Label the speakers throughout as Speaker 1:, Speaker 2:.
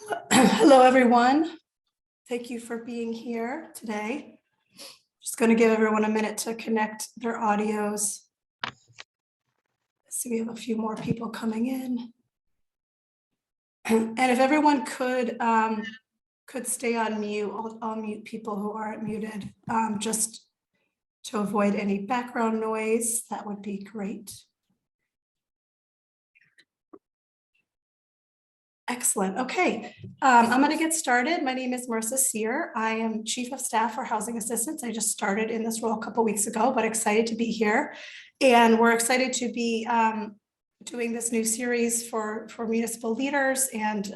Speaker 1: Hello, everyone. Thank you for being here today. Just going to give everyone a minute to connect their audios. See, we have a few more people coming in. And if everyone could stay on mute, I'll mute people who aren't muted, just to avoid any background noise. That would be great. Excellent. Okay, I'm going to get started. My name is Marissa Sear. I am Chief of Staff for Housing Assistance. I just started in this role a couple weeks ago, but excited to be here. And we're excited to be doing this new series for municipal leaders, and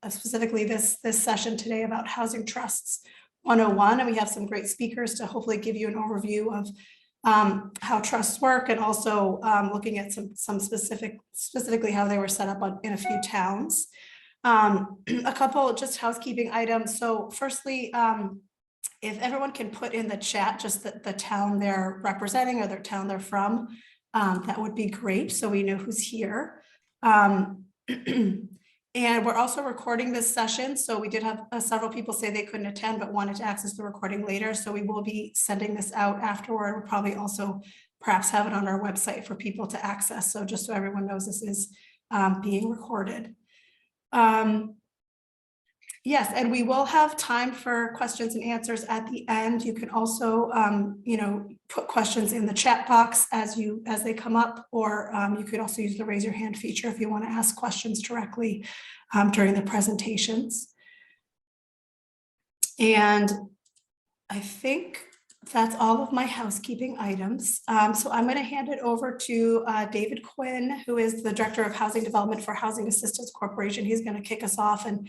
Speaker 1: specifically this session today about Housing Trusts 101. And we have some great speakers to hopefully give you an overview of how trusts work, and also looking at some specifically how they were set up in a few towns. A couple just housekeeping items. So firstly, if everyone can put in the chat just the town they're representing or their town they're from, that would be great, so we know who's here. And we're also recording this session. So we did have several people say they couldn't attend but wanted to access the recording later. So we will be sending this out afterward. We'll probably also perhaps have it on our website for people to access. So just so everyone knows, this is being recorded. Yes, and we will have time for questions and answers at the end. You can also, put questions in the chat box as they come up, or you could also use the raise your hand feature if you want to ask questions directly during the presentations. And I think that's all of my housekeeping items. So I'm going to hand it over to David Quinn, who is the Director of Housing Development for Housing Assistance Corporation. He's going to kick us off and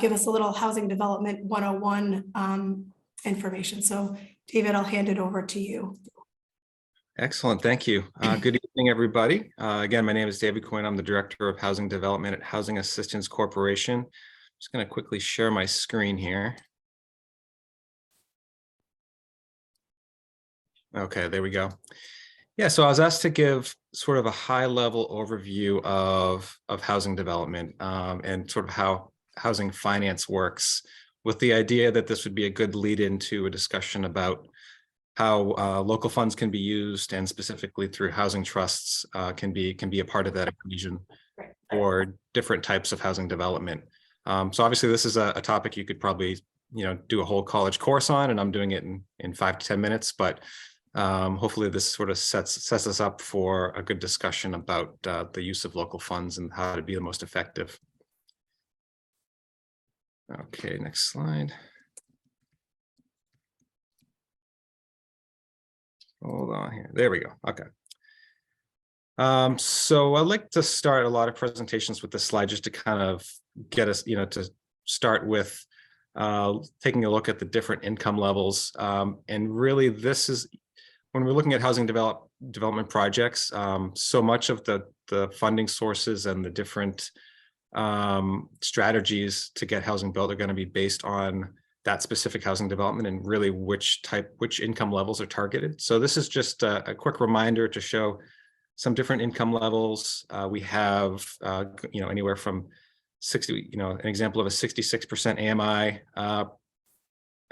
Speaker 1: give us a little Housing Development 101 information. So David, I'll hand it over to you.
Speaker 2: Excellent, thank you. Good evening, everybody. Again, my name is David Quinn. I'm the Director of Housing Development at Housing Assistance Corporation. I'm just going to quickly share my screen here. Okay, there we go. Yeah, so I was asked to give sort of a high-level overview of housing development and sort of how housing finance works, with the idea that this would be a good lead into a discussion about how local funds can be used, and specifically through housing trusts can be a part of that equation for different types of housing development. So obviously this is a topic you could probably do a whole college course on, and I'm doing it in 5 to 10 minutes, but hopefully this sort of sets us up for a good discussion about the use of local funds and how to be the most effective. Okay, next slide. Hold on here. There we go. Okay. So I'd like to start a lot of presentations with this slide just to kind of get us, to start with taking a look at the different income levels. And really this is, when we're looking at housing development projects, so much of the funding sources and the different strategies to get housing built are going to be based on that specific housing development and really which income levels are targeted. So this is just a quick reminder to show some different income levels. We have, anywhere from 60, an example of a 66% AMI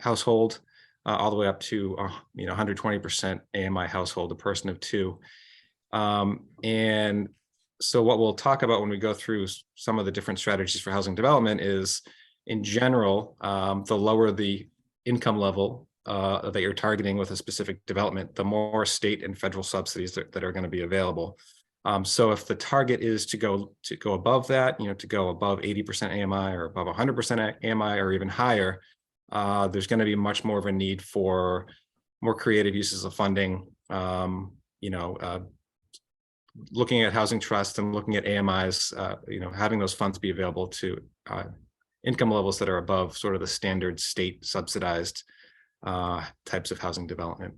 Speaker 2: household, all the way up to 120% AMI household, a person of two. And so what we'll talk about when we go through some of the different strategies for housing development is, in general, the lower the income level that you're targeting with a specific development, the more state and federal subsidies that are going to be available. So if the target is to go above that, to go above 80% AMI or above 100% AMI or even higher, there's going to be much more of a need for more creative uses of funding, looking at housing trusts and looking at AMIs, having those funds be available to income levels that are above sort of the standard state subsidized types of housing development.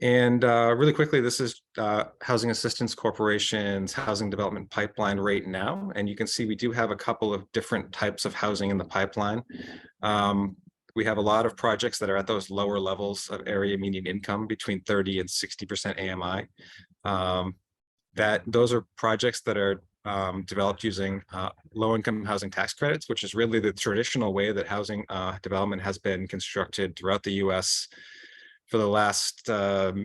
Speaker 2: And really quickly, this is Housing Assistance Corporation's housing development pipeline right now. And you can see we do have a couple of different types of housing in the pipeline. We have a lot of projects that are at those lower levels of area median income, between 30 and 60% AMI. Those are projects that are developed using low-income housing tax credits, which is really the traditional way that housing development has been constructed throughout the U.S. for the last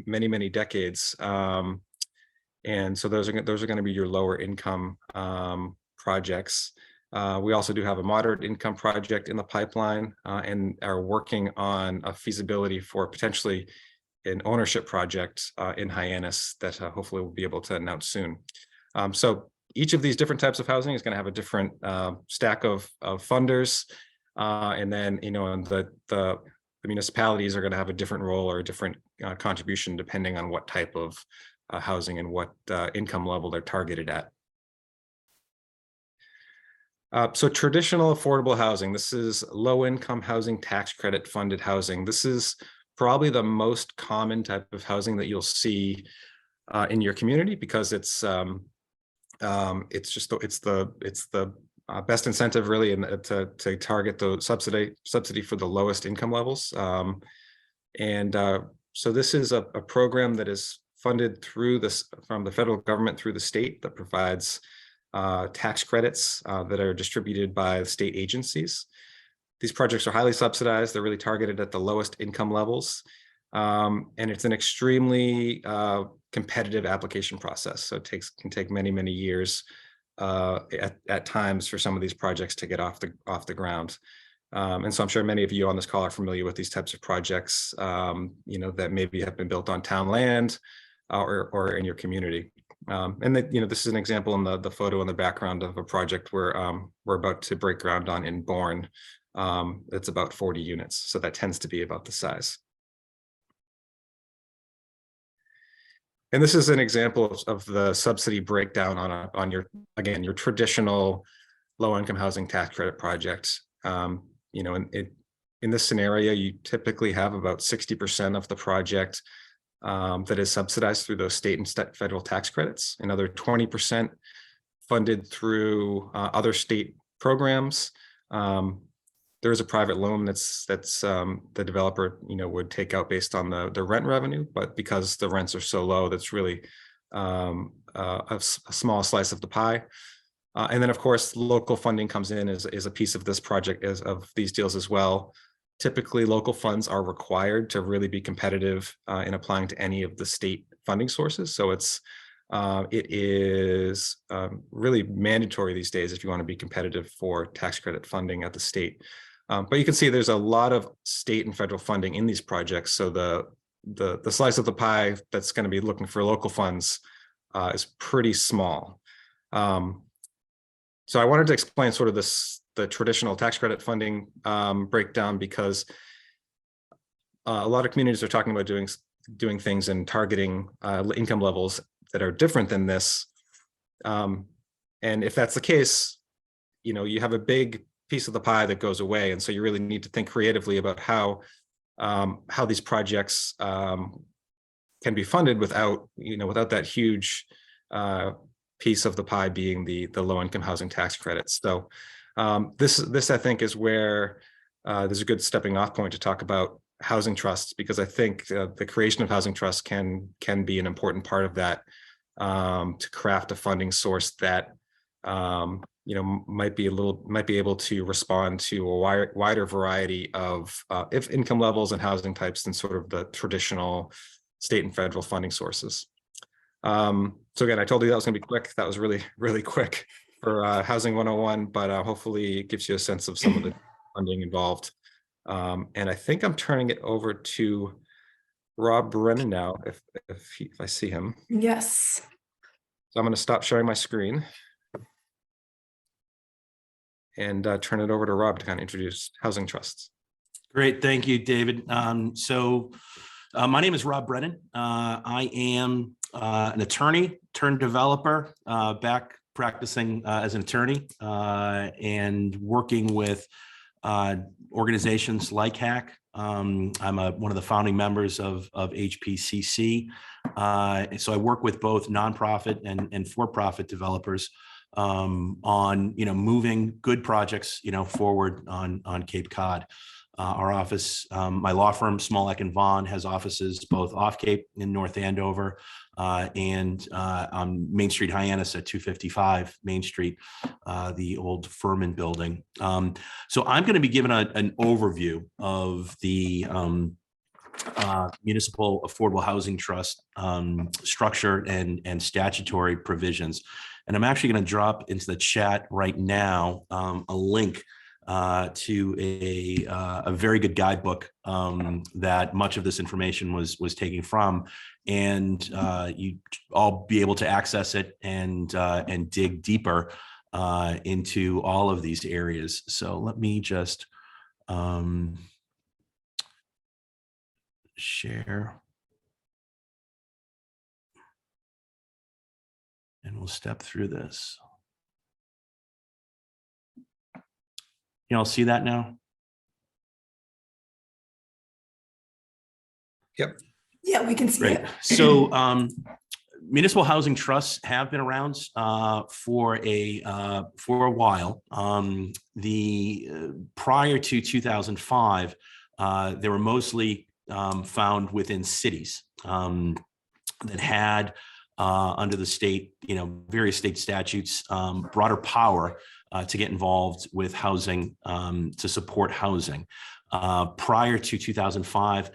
Speaker 2: many, many decades. And so those are going to be your lower income projects. We also do have a moderate income project in the pipeline and are working on a feasibility for potentially an ownership project in Hyannis that hopefully we'll be able to announce soon. So each of these different types of housing is going to have a different stack of funders. And then, and the municipalities are going to have a different role or a different contribution depending on what type of housing and what income level they're targeted at. So traditional affordable housing, this is low income housing, tax credit funded housing. This is probably the most common type of housing that you'll see in your community because it's the best incentive really to target the subsidy for the lowest income levels. So this is a program that is funded from the federal government through the state that provides tax credits that are distributed by state agencies. These projects are highly subsidized. They're really targeted at the lowest income levels. And it's an extremely competitive application process. So it can take many, many years at times for some of these projects to get off the ground. And so I'm sure many of you on this call are familiar with these types of projects, that maybe have been built on town land or in your community. And this is an example in the photo in the background of a project we're about to break ground on in Bourne. It's about 40 units, so that tends to be about the size. And this is an example of the subsidy breakdown on your traditional low-income housing tax credit project. In this scenario, you typically have about 60% of the project that is subsidized through those state and federal tax credits, another 20% funded through other state programs. There is a private loan that's the developer would take out based on the rent revenue, but because the rents are so low, that's really a small slice of the pie. And then of course, local funding comes in as a piece of this project, of these deals as well. Typically, local funds are required to really be competitive in applying to any of the state funding sources. So it is really mandatory these days if you want to be competitive for tax credit funding at the state. But you can see there's a lot of state and federal funding in these projects. So the slice of the pie that's going to be looking for local funds is pretty small. So I wanted to explain sort of the traditional tax credit funding breakdown, because a lot of communities are talking about doing things and targeting income levels that are different than this. And if that's the case, you have a big piece of the pie that goes away. And so you really need to think creatively about how these projects can be funded without that huge piece of the pie being the low-income housing tax credits. So this I think is where there's a good stepping off point to talk about housing trusts, because I think the creation of housing trusts can be an important part of that, to craft a funding source that might be able to respond to a wider variety of income levels and housing types than sort of the traditional state and federal funding sources. So again, I told you that was going to be quick. That was really, really quick for Housing 101, but hopefully it gives you a sense of some of the funding involved. And I think I'm turning it over to Rob Brennan now, if I see him.
Speaker 1: Yes.
Speaker 2: So I'm going to stop sharing my screen and turn it over to Rob to kind of introduce housing trusts.
Speaker 3: Great, thank you, David. My name is Rob Brennan. I am an attorney turned developer, back practicing as an attorney and working with organizations like HAC. I'm one of the founding members of HPCC. So I work with both nonprofit and for-profit developers on moving good projects forward on Cape Cod. Our office, my law firm, Smolek and Vaughn, has offices both off Cape in North Andover, and on Main Street Hyannis at 255 Main Street, the old Furman building. So I'm going to be giving an overview of the Municipal Affordable Housing Trust structure and statutory provisions. And I'm actually going to drop into the chat right now a link to a very good guidebook that much of this information was taken from, and you all be able to access it and dig deeper into all of these areas. So let me just share, and we'll step through this. You all see that now?
Speaker 2: Yep.
Speaker 1: Yeah, we can see
Speaker 3: Great.
Speaker 1: it.
Speaker 3: So municipal housing trusts have been around for a while. Prior to 2005, they were mostly found within cities that had under the state, various state statutes, broader power to get involved with housing, to support housing. Prior to 2005,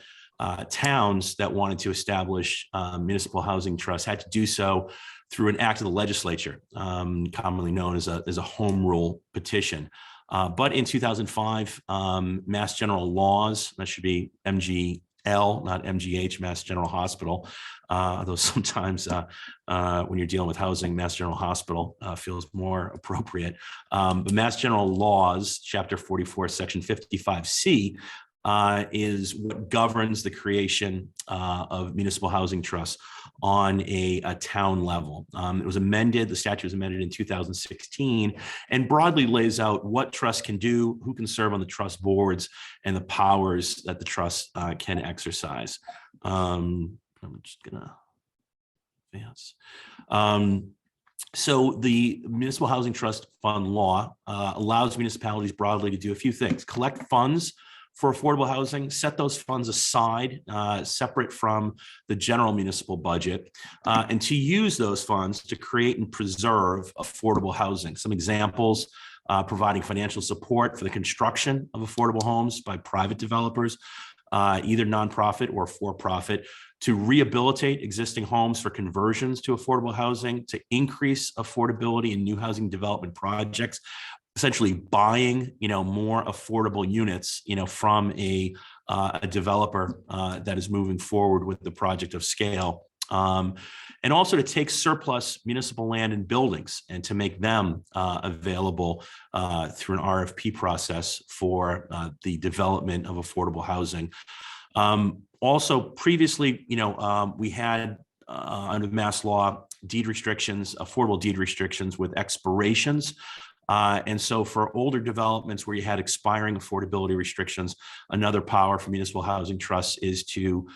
Speaker 3: towns that wanted to establish municipal housing trusts had to do so through an act of the legislature, commonly known as a home rule petition. But in 2005, Mass General Laws, that should be MGL, not MGH, Mass General Hospital, although sometimes when you're dealing with housing, Mass General Hospital feels more appropriate. But Mass General Laws, Chapter 44, Section 55C, is what governs the creation of municipal housing trusts on a town level. It was amended, the statute was amended in 2016, and broadly lays out what trusts can do, who can serve on the trust boards, and the powers that the trust can exercise. I'm just gonna advance. So the Municipal Housing Trust Fund law allows municipalities broadly to do a few things: collect funds for affordable housing, set those funds aside, separate from the general municipal budget, and to use those funds to create and preserve affordable housing. Some examples: providing financial support for the construction of affordable homes by private developers, either nonprofit or for-profit, to rehabilitate existing homes for conversions to affordable housing, to increase affordability in new housing development projects, essentially buying, more affordable units, from a developer that is moving forward with the project of scale. And also to take surplus municipal land and buildings and to make them available through an RFP process for the development of affordable housing. Also, previously, we had under Mass law deed restrictions, affordable deed restrictions with expirations. And so for older developments where you had expiring affordability restrictions, another power for municipal housing trusts is to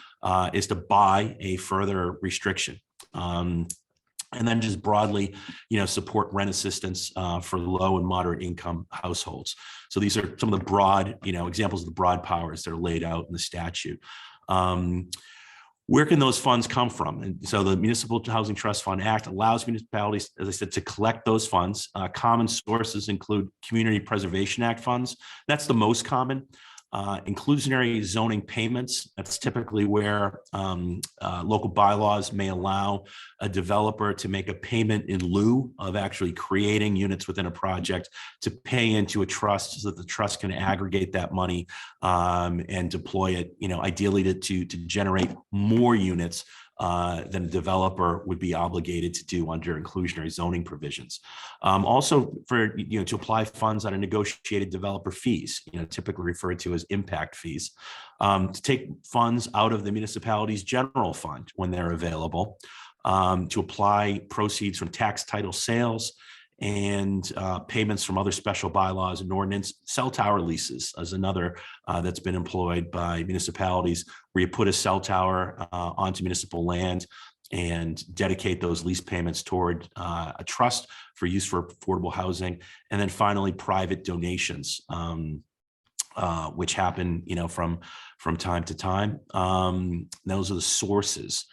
Speaker 3: buy a further restriction. And then just broadly, support rent assistance for low and moderate income households. So these are some of the broad, examples of the broad powers that are laid out in the statute. Where can those funds come from? And so the Municipal Housing Trust Fund Act allows municipalities, as I said, to collect those funds. Common sources include Community Preservation Act funds. That's the most common. Inclusionary zoning payments. That's typically where local bylaws may allow a developer to make a payment in lieu of actually creating units within a project to pay into a trust so that the trust can aggregate that money and deploy it, ideally to generate more units than a developer would be obligated to do under inclusionary zoning provisions. Also for, to apply funds on a negotiated developer fees, typically referred to as impact fees, to take funds out of the municipality's general fund when they're available, to apply proceeds from tax title sales and payments from other special bylaws and ordinance. Cell tower leases is another that's been employed by municipalities, where you put a cell tower onto municipal land and dedicate those lease payments toward a trust for use for affordable housing. And then finally, private donations, which happen, from time to time. Those are the sources.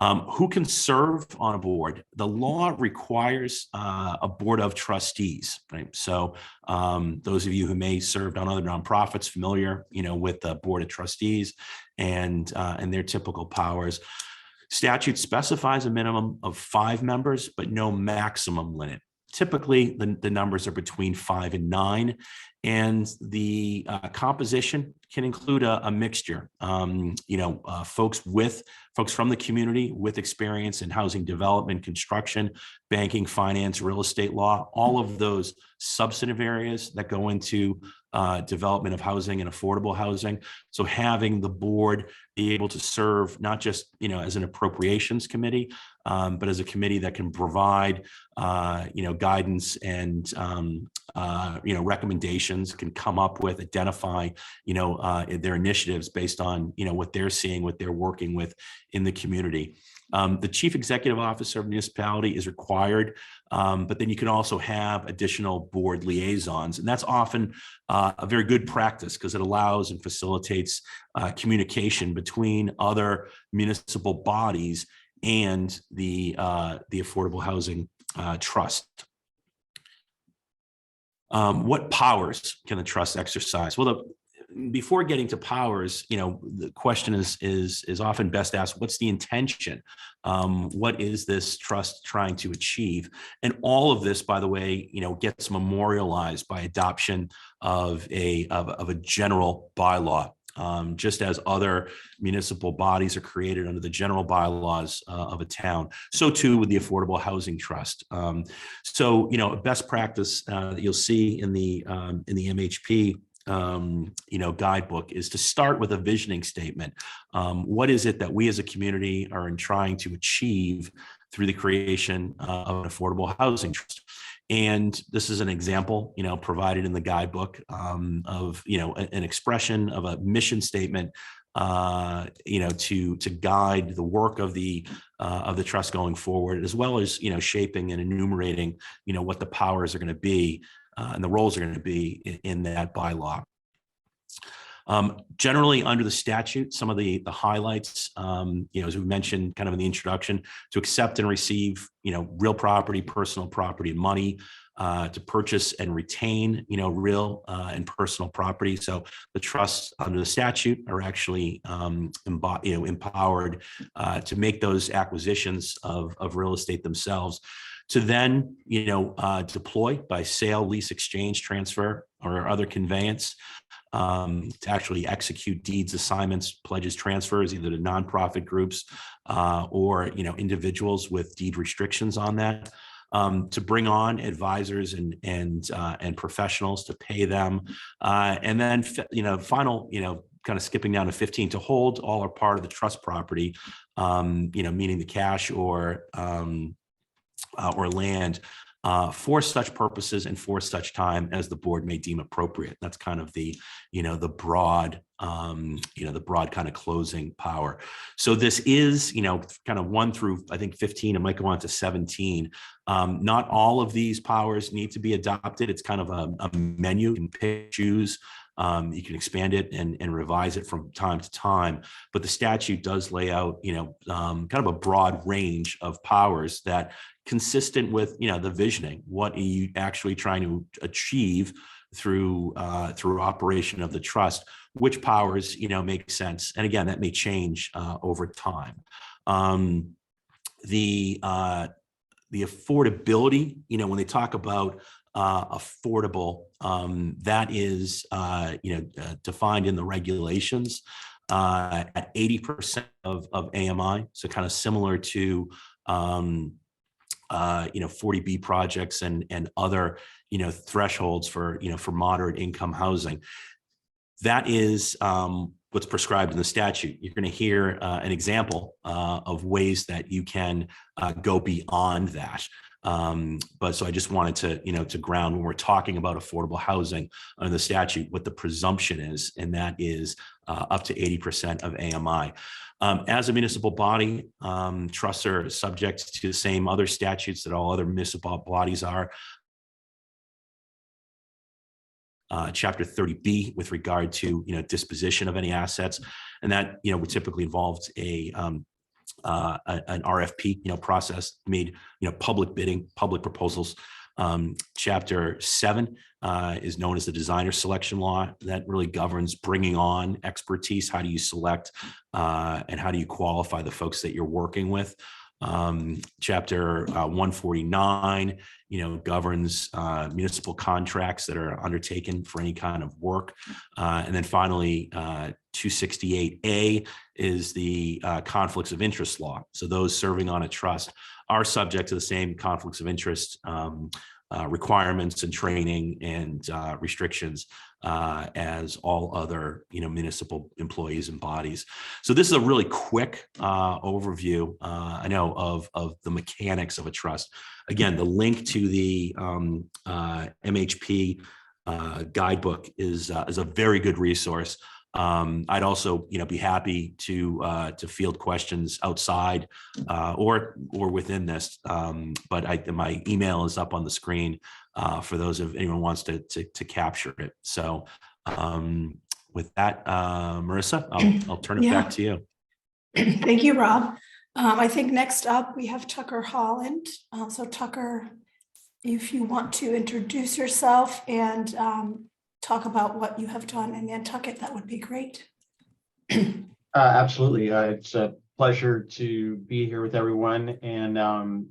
Speaker 3: Who can serve on a board? The law requires a board of trustees, right? So those of you who may serve on other nonprofits familiar, with the board of trustees and their typical powers. Statute specifies a minimum of 5 members, but no maximum limit. Typically, the numbers are between 5 and 9, and the composition can include a mixture. Folks from the community with experience in housing development, construction, banking, finance, real estate law, all of those substantive areas that go into development of housing and affordable housing. So having the board be able to serve not just as an appropriations committee, but as a committee that can provide guidance and recommendations, can come up with, identify their initiatives based on what they're seeing, what they're working with in the community. The chief executive officer of municipality is required, but then you can also have additional board liaisons, and that's often a very good practice because it allows and facilitates communication between other municipal bodies and the Affordable Housing Trust. What powers can the trust exercise? Well, before getting to powers, the question is often best asked, what's the intention? What is this trust trying to achieve? And all of this, by the way, gets memorialized by adoption of a general bylaw. Just as other municipal bodies are created under the general bylaws of a town, so too with the Affordable Housing Trust. A best practice that you'll see in the MHP guidebook is to start with a visioning statement. What is it that we as a community are trying to achieve through the creation of an affordable housing trust? And this is an example, provided in the guidebook of, an expression of a mission statement, to guide the work of the trust going forward, as well as, shaping and enumerating, what the powers are going to be and the roles are going to be in that bylaw. Generally under the statute, some of the highlights, as we mentioned kind of in the introduction, to accept and receive, real property, personal property, and money, to purchase and retain, real and personal property. So the trusts under the statute are actually, empowered to make those acquisitions of real estate themselves, to then, deploy by sale, lease, exchange, transfer, or other conveyance, to actually execute deeds, assignments, pledges, transfers, either to nonprofit groups or individuals with deed restrictions on that, to bring on advisors and professionals to pay them, and then final kind of skipping down to 15, to hold all or part of the trust property, meaning the cash or land, for such purposes and for such time as the board may deem appropriate. That's kind of the broad, the broad kind of closing power. So this is, kind of 1 through, I think, 15. It might go on to 17. Not all of these powers need to be adopted. It's kind of a menu. You can pick, choose. You can expand it and revise it from time to time, but the statute does lay out, kind of a broad range of powers that, consistent with, the visioning. What are you actually trying to achieve through operation of the trust? Which powers, make sense? And again, that may change over time. The affordability, when they talk about affordable, that is defined in the regulations at 80% of AMI, so kind of similar to 40B projects and other thresholds for moderate income housing. That is what's prescribed in the statute. You're going to hear an example of ways that you can go beyond that. But so I just wanted to ground, when we're talking about affordable housing under the statute, what the presumption is, and that is up to 80% of AMI. As a municipal body, trusts are subject to the same other statutes that all other municipal bodies are. Chapter 30B with regard to disposition of any assets, and that would typically involve a an RFP, process, made, public bidding, public proposals. Chapter 7 is known as the designer selection law. That really governs bringing on expertise. How do you select and how do you qualify the folks that you're working with? Chapter 149, governs municipal contracts that are undertaken for any kind of work. And then finally, 268A is the conflicts of interest law. So those serving on a trust are subject to the same conflicts of interest requirements and training and restrictions as all other municipal employees and bodies. So this is a really quick overview, I know, of the mechanics of a trust. Again, the link to the MHP guidebook is a very good resource. I'd also, be happy to field questions outside or within this. But my email is up on the screen for those if anyone wants to capture it. So with that, Marissa, I'll turn it back to you.
Speaker 1: Thank you, Rob. I think next up we have Tucker Holland. So Tucker, if you want to introduce yourself and talk about what you have done in Nantucket, that would be great.
Speaker 4: Absolutely. It's a pleasure to be here with everyone. And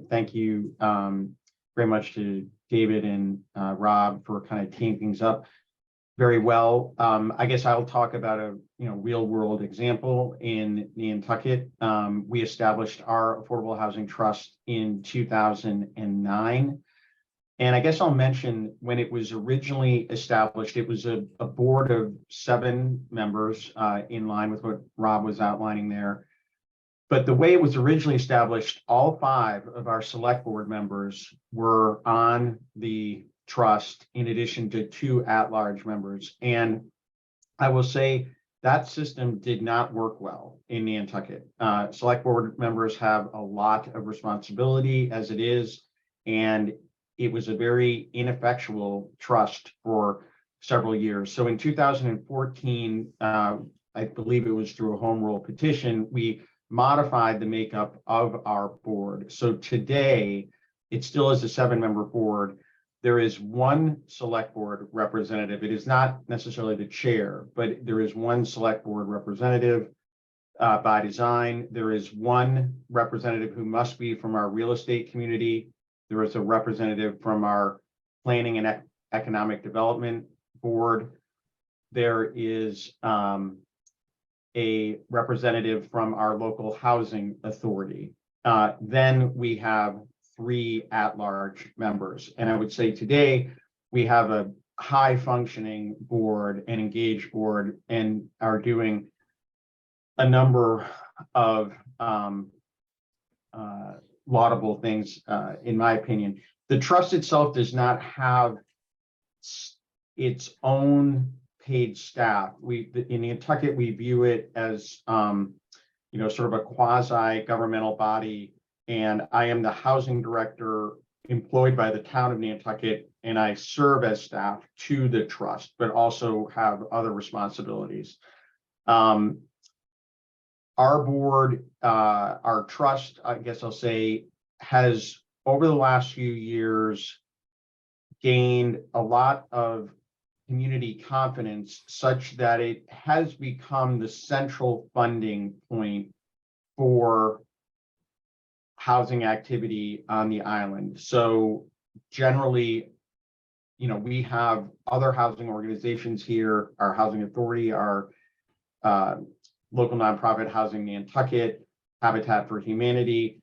Speaker 4: thank you very much to David and Rob for kind of teeing things up very well. I guess I'll talk about a real world example in Nantucket. We established our Affordable Housing Trust in 2009. And I guess I'll mention when it was originally established, it was a board of 7 members in line with what Rob was outlining there. But the way it was originally established, all 5 of our select board members were on the trust in addition to 2 at-large members. And I will say that system did not work well in Nantucket. Select board members have a lot of responsibility as it is, and it was a very ineffectual trust for several years. So in 2014, I believe it was through a home rule petition, we modified the makeup of our board. So today, it still is a 7-member board. There is 1 select board representative. It is not necessarily the chair, but there is 1 select board representative by design. There is 1 representative who must be from our real estate community. There is a representative from our Planning and Economic Development Board. There is a representative from our local housing authority. Then we have 3 at-large members. And I would say today we have a high-functioning board and engaged board and are doing a number of laudable things, in my opinion. The trust itself does not have its own paid staff. In Nantucket, we view it as sort of a quasi-governmental body, and I am the housing director employed by the town of Nantucket, and I serve as staff to the trust, but also have other responsibilities. Our board, our trust, I guess I'll say, has over the last few years gained a lot of community confidence such that it has become the central funding point for housing activity on the island. So generally, we have other housing organizations here, our housing authority, our local nonprofit Housing Nantucket, Habitat for Humanity.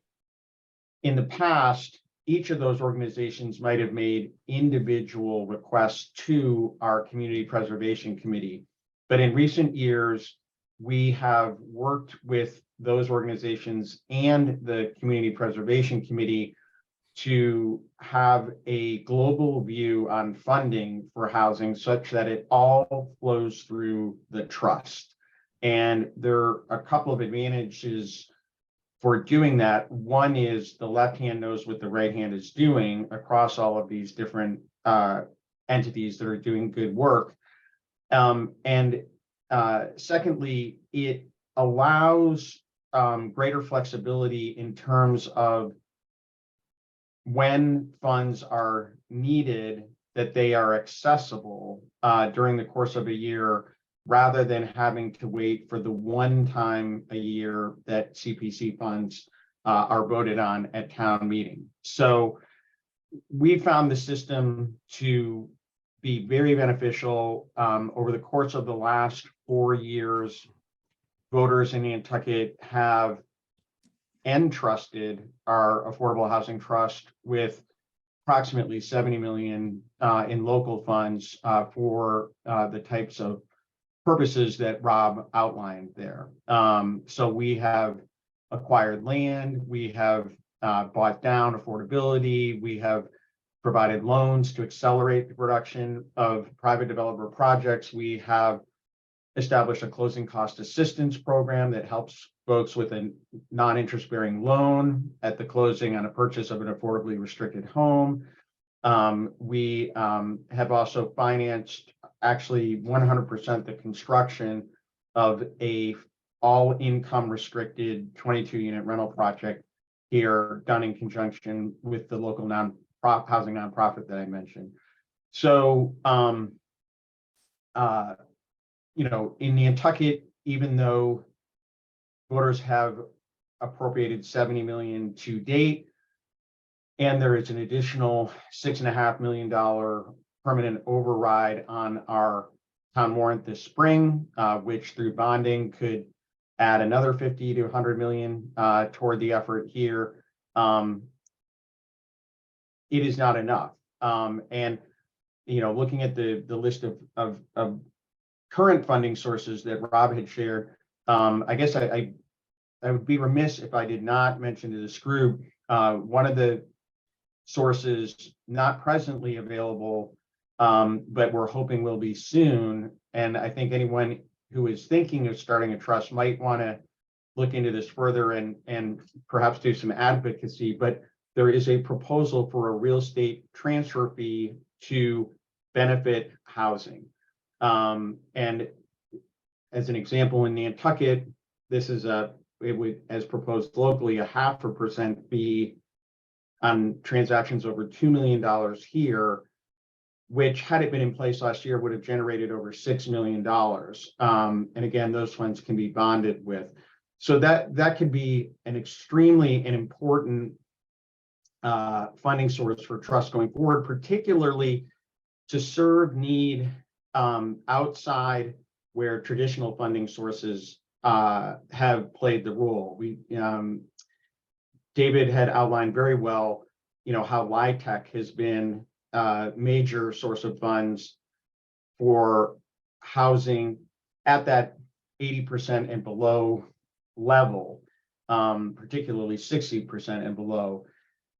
Speaker 4: In the past, each of those organizations might have made individual requests to our Community Preservation Committee. But in recent years, we have worked with those organizations and the Community Preservation Committee to have a global view on funding for housing such that it all flows through the trust. And there are a couple of advantages for doing that. One is the left hand knows what the right hand is doing across all of these different entities that are doing good work. Secondly, it allows greater flexibility in terms of when funds are needed, that they are accessible during the course of a year, rather than having to wait for the one time a year that CPC funds are voted on at town meeting. So we found the system to be very beneficial. Over the course of the last 4 years, voters in Nantucket have entrusted our Affordable Housing Trust with approximately 70 million in local funds for the types of purposes that Rob outlined there. So we have acquired land, we have bought down affordability, we have provided loans to accelerate the production of private developer projects. We have established a closing cost assistance program that helps folks with a non-interest bearing loan at the closing on a purchase of an affordably restricted home. We have also financed actually 100% the construction of a all income restricted 22 unit rental project here, done in conjunction with the local housing nonprofit that I mentioned. So, you know, in Nantucket, even though voters have appropriated 70 million to date, and there is an additional $6.5 million permanent override on our town warrant this spring, which through bonding could add another 50 to 100 million toward the effort here. It is not enough. And, you know, looking at the list of current funding sources that Rob had shared, I guess I would be remiss if I did not mention to this group, one of the sources not presently available, but we're hoping will be soon. And I think anyone who is thinking of starting a trust might want to look into this further and perhaps do some advocacy, but there is a proposal for a real estate transfer fee to benefit housing. And as an example, in Nantucket, this is it would, as proposed locally, a 0.5% fee on transactions over $2 million here, which, had it been in place last year, would have generated over $6 million. And again, those funds can be bonded with. So that could be an extremely and important funding source for trust going forward, particularly to serve need outside where traditional funding sources have played the role. David had outlined very well, you know, how LIHTC has been a major source of funds for housing at that 80% and below level, particularly 60% and below.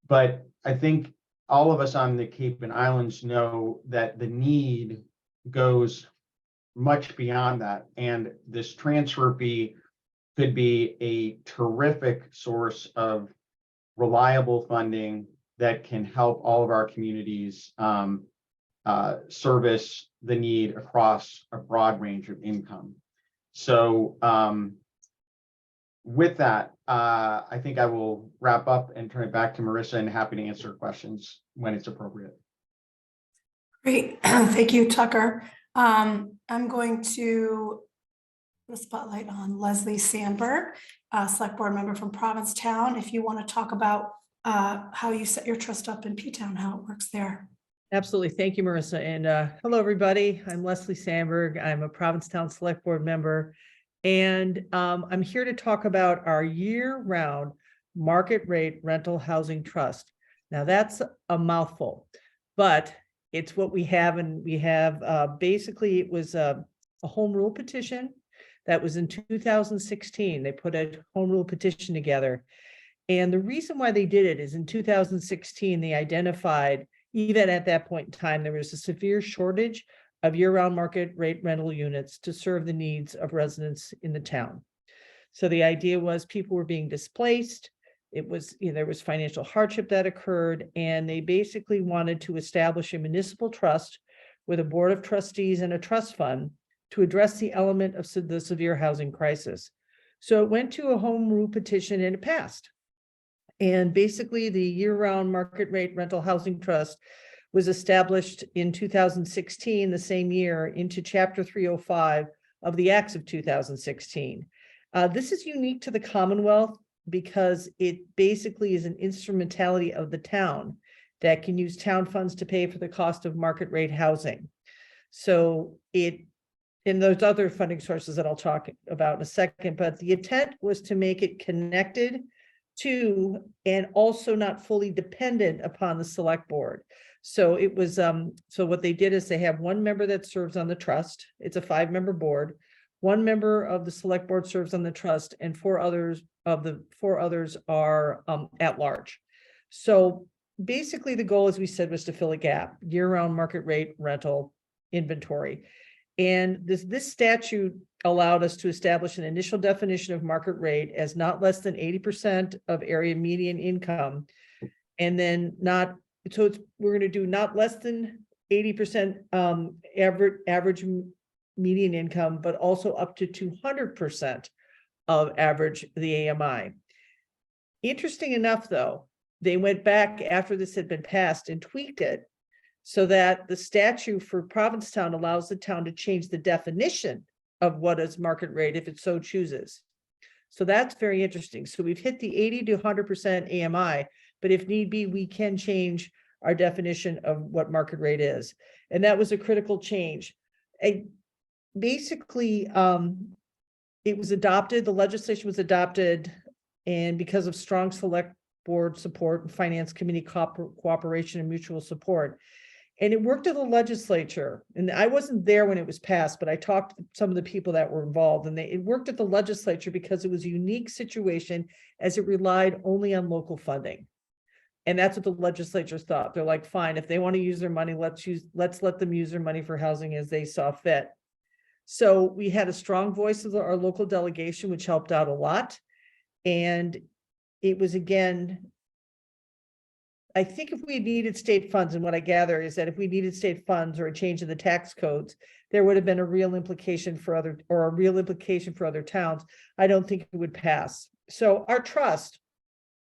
Speaker 4: But I think all of us on the Cape and Islands know that the need goes much beyond that. And this transfer fee could be a terrific source of reliable funding that can help all of our communities service the need across a broad range of income. So with that, I think I will wrap up and turn it back to Marissa, and happy to answer questions when it's appropriate.
Speaker 1: Great, thank you, Tucker. I'm going to put a spotlight on Leslie Sandberg, Select Board member from Provincetown. If you want to talk about how you set your trust up in P-Town, how it works there.
Speaker 5: Absolutely. Thank you, Marissa. And hello, everybody. I'm Leslie Sandberg. I'm a Provincetown Select Board member. And I'm here to talk about our year-round market rate rental housing trust. Now, that's a mouthful, but it's what we have. And we have basically, it was a home rule petition that was in 2016. They put a home rule petition together. And the reason why they did it is in 2016, they identified, even at that point in time, there was a severe shortage of year-round market rate rental units to serve the needs of residents in the town. So the idea was people were being displaced. It was, you know, there was financial hardship that occurred, and they basically wanted to establish a municipal trust with a board of trustees and a trust fund to address the element of the severe housing crisis. So it went to a home rule petition and it passed. And basically the year-round market rate rental housing trust was established in 2016, the same year, into Chapter 305 of the Acts of 2016. This is unique to the Commonwealth because it basically is an instrumentality of the town that can use town funds to pay for the cost of market rate housing. So and there's other funding sources that I'll talk about in a second, but the intent was to make it connected to and also not fully dependent upon the select board. So it was, so what they did is they have one member that serves on the trust. It's a 5-member board. One member of the select board serves on the trust, and 4 others are at large. So basically the goal, as we said, was to fill a gap, year-round market rate rental inventory. And this statute allowed us to establish an initial definition of market rate as not less than 80% of area median income. And then we're going to do not less than 80% average median income, but also up to 200% of average the AMI. Interesting enough, though, they went back after this had been passed and tweaked it so that the statute for Provincetown allows the town to change the definition of what is market rate if it so chooses. So that's very interesting. So we've hit the 80 to 100% AMI, but if need be, we can change our definition of what market rate is. And that was a critical change. Basically, it was adopted, the legislation was adopted, and because of strong select board support and finance committee cooperation and mutual support. And it worked at the legislature. And I wasn't there when it was passed, but I talked to some of the people that were involved, and it worked at the legislature because it was a unique situation as it relied only on local funding. And that's what the legislature thought. They're like, fine, if they want to use their money, let's let them use their money for housing as they saw fit. So we had a strong voice of our local delegation, which helped out a lot. And it was, again, I think if we needed state funds, and what I gather is that if we needed state funds or a change in the tax codes, there would have been a real implication for other towns. I don't think it would pass. So our trust,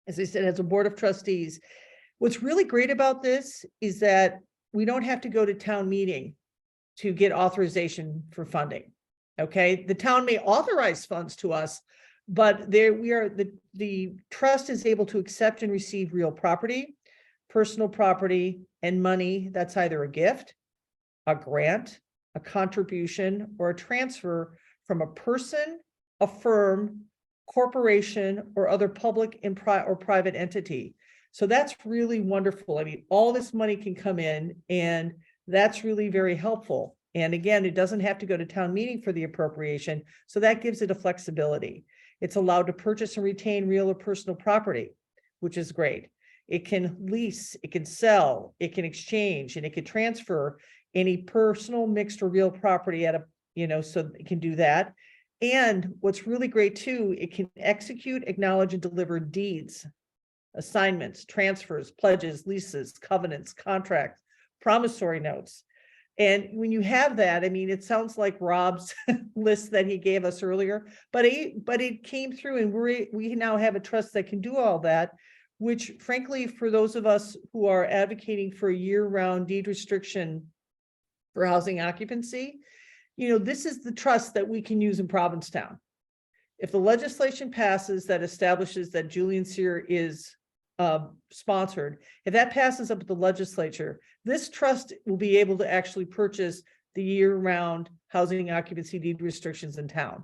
Speaker 5: as I said, as a board of trustees, what's really great about this is that we don't have to go to town meeting to get authorization for funding. Okay, the town may authorize funds to us, but the trust is able to accept and receive real property, personal property, and money that's either a gift, a grant, a contribution, or a transfer from a person, a firm, corporation, or other public or private entity. So that's really wonderful. I mean, all this money can come in, and that's really very helpful. And again, it doesn't have to go to town meeting for the appropriation. So that gives it a flexibility. It's allowed to purchase and retain real or personal property, which is great. It can lease, it can sell, it can exchange, and it can transfer any personal, mixed, or real property so it can do that. And what's really great too, it can execute, acknowledge, and deliver deeds, assignments, transfers, pledges, leases, covenants, contracts, promissory notes. And when you have that, I mean, it sounds like Rob's list that he gave us earlier, but it came through, and we now have a trust that can do all that, which frankly, for those of us who are advocating for a year-round deed restriction for housing occupancy, this is the trust that we can use in Provincetown. If the legislation passes that establishes that Julian Cyr is sponsored, if that passes up at the legislature, this trust will be able to actually purchase the year-round housing occupancy deed restrictions in town.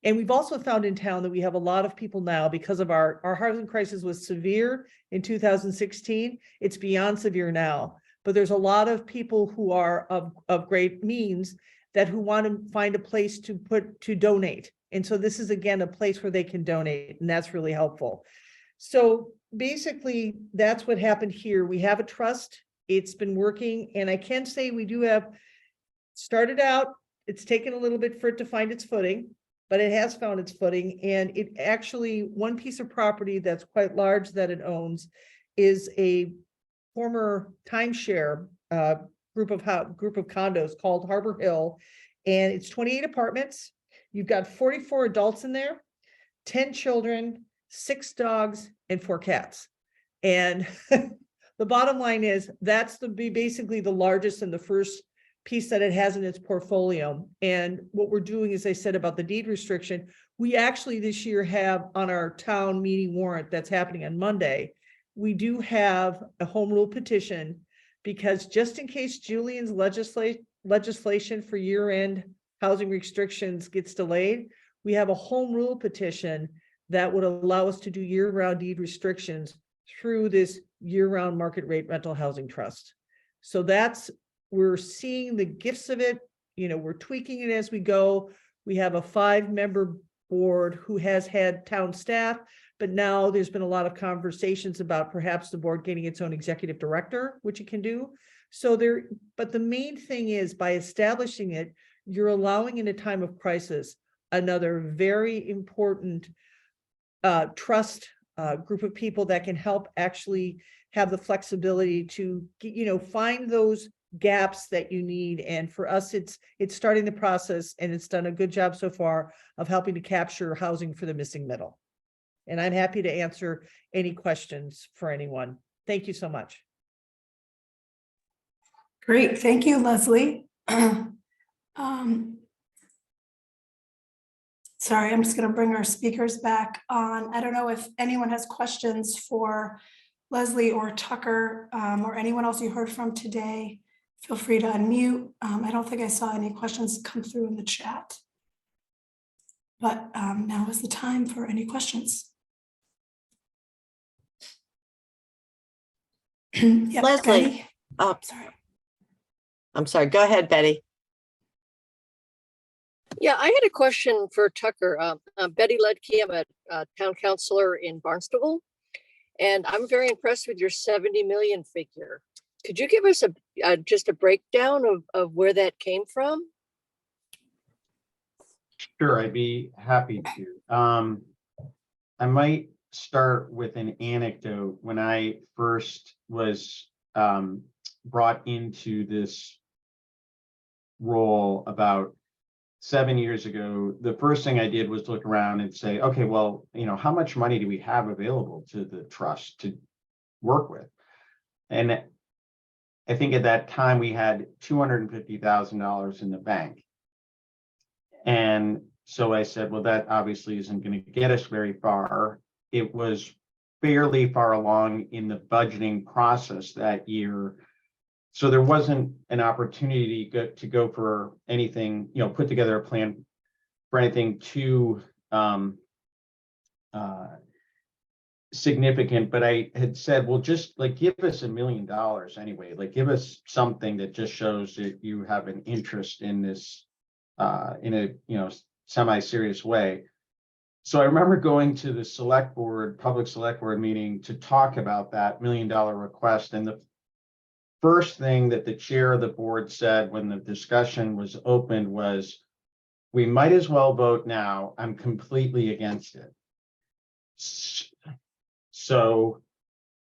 Speaker 5: And we've also found in town that we have a lot of people now, because of our housing crisis was severe in 2016. It's beyond severe now, but there's a lot of people who are of great means who want to find a place to donate. And so this is, again, a place where they can donate, and that's really helpful. So basically, that's what happened here. We have a trust. It's been working, and I can say we do have started out. It's taken a little bit for it to find its footing, but it has found its footing. And it actually, one piece of property that's quite large that it owns is a former timeshare group of condos called Harbor Hill, and it's 28 apartments. You've got 44 adults in there. 10 children, 6 dogs, and 4 cats. And the bottom line is that's basically the largest and the first piece that it has in its portfolio. And what we're doing, as I said about the deed restriction, we actually this year have on our town meeting warrant that's happening on Monday, we do have a home rule petition, because just in case Julian's legislation for year-end housing restrictions gets delayed, we have a home rule petition that would allow us to do year-round deed restrictions through this year-round market rate rental housing trust. So we're seeing the gifts of it. You know, we're tweaking it as we go. We have a 5-member board who has had town staff, but now there's been a lot of conversations about perhaps the board getting its own executive director, which it can do. But the main thing is by establishing it, you're allowing in a time of crisis, another very important trust group of people that can help actually have the flexibility to, find those gaps that you need. And for us, it's starting the process, and it's done a good job so far of helping to capture housing for the missing middle. And I'm happy to answer any questions for anyone. Thank you so much.
Speaker 1: Great, thank you, Leslie. Sorry, I'm just going to bring our speakers back on. I don't know if anyone has questions for Leslie or Tucker or anyone else you heard from today. Feel free to unmute. I don't think I saw any questions come through in the chat. But now is the time for any questions. Yep,
Speaker 6: Leslie.
Speaker 1: Betty.
Speaker 6: Oh,
Speaker 1: Sorry.
Speaker 6: I'm sorry. Go ahead, Betty.
Speaker 7: Yeah, I had a question for Tucker. I'm Betty Ledke. I'm a town councilor in Barnstable, and I'm very impressed with your 70 million figure. Could you give us just a breakdown of where that came from?
Speaker 4: Sure, I'd be happy to. I might start with an anecdote. When I first was brought into this role about 7 years ago, the first thing I did was look around and say, okay, well, how much money do we have available to the trust to work with? And I think at that time we had $250,000 in the bank. And so I said, well, that obviously isn't going to get us very far. It was fairly far along in the budgeting process that year. So there wasn't an opportunity to go for anything, put together a plan for anything too significant. But I had said, well, just give us $1 million anyway, give us something that just shows that you have an interest in this in a semi-serious way. So I remember going to the public select board meeting to talk about that $1 million request. And the first thing that the chair of the board said when the discussion was opened was, we might as well vote now. I'm completely against it. So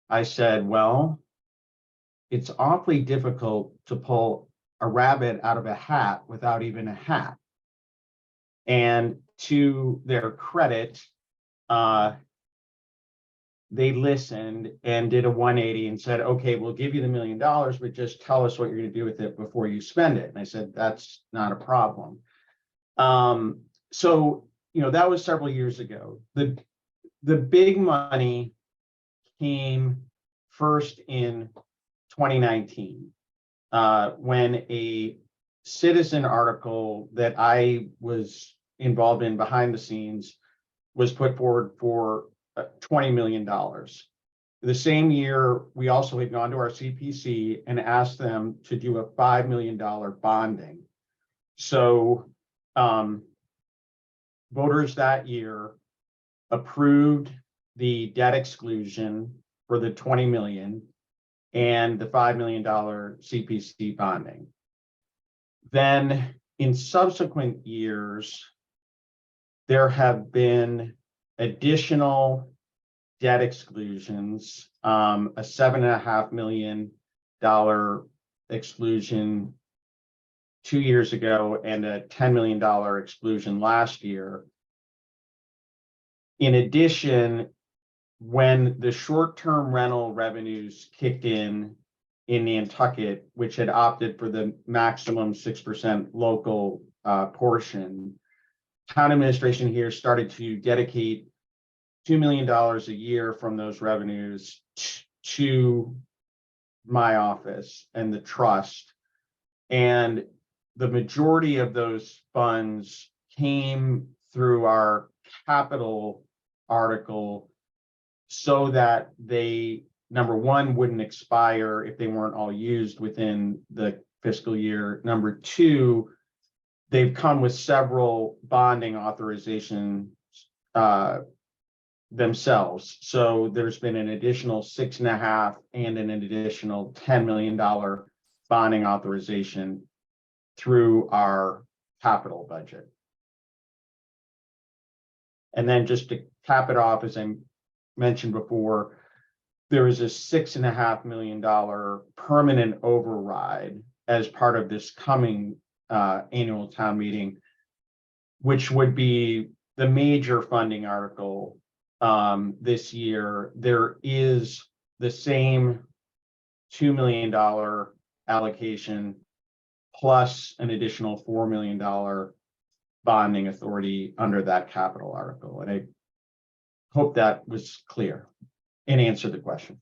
Speaker 4: I said, well, it's awfully difficult to pull a rabbit out of a hat without even a hat. And to their credit, they listened and did a 180 and said, okay, we'll give you the $1 million, but just tell us what you're going to do with it before you spend it. And I said, that's not a problem. So, that was several years ago. The big money came first in 2019, when a citizen article that I was involved in behind the scenes was put forward for $20 million. The same year, we also had gone to our CPC and asked them to do a $5 million bonding. So voters that year approved the debt exclusion for the 20 million and the $5 million CPC bonding. Then in subsequent years, there have been additional debt exclusions, a $7.5 million exclusion 2 years ago and a $10 million exclusion last year. In addition, when the short-term rental revenues kicked in Nantucket, which had opted for the maximum 6% local portion, town administration here started to dedicate $2 million a year from those revenues to my office and the trust. And the majority of those funds came through our capital article so that they, number one, wouldn't expire if they weren't all used within the fiscal year. Number two, they've come with several bonding authorizations themselves. So there's been an additional 6.5 and an additional $10 million bonding authorization through our capital budget. And then just to cap it off, as I mentioned before, there is a $6.5 million permanent override as part of this coming annual town meeting, which would be the major funding article this year. There is the same $2 million allocation plus an additional $4 million bonding authority under that capital article. And I hope that was clear and answered the question.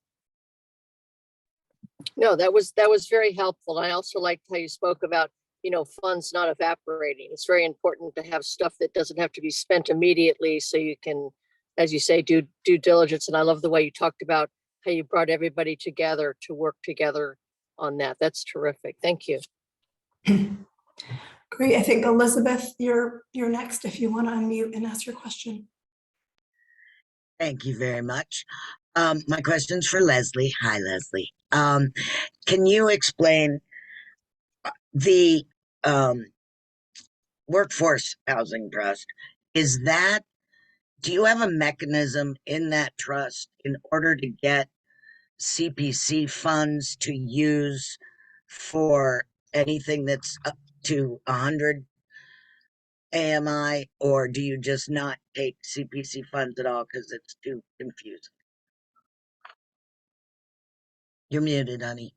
Speaker 7: No, that was very helpful. I also liked how you spoke about, you know, funds not evaporating. It's very important to have stuff that doesn't have to be spent immediately, so you can, as you say, do due diligence. And I love the way you talked about how you brought everybody together to work together on that. That's terrific. Thank you.
Speaker 1: Great. I think Elizabeth, you're next if you want to unmute and ask your question.
Speaker 8: Thank you very much. My question's for Leslie. Hi, Leslie. Can you explain the Workforce Housing Trust? Do you have a mechanism in that trust in order to get CPC funds to use for anything that's up to 100 AMI, or do you just not take CPC funds at all because it's too confusing? You're muted, honey.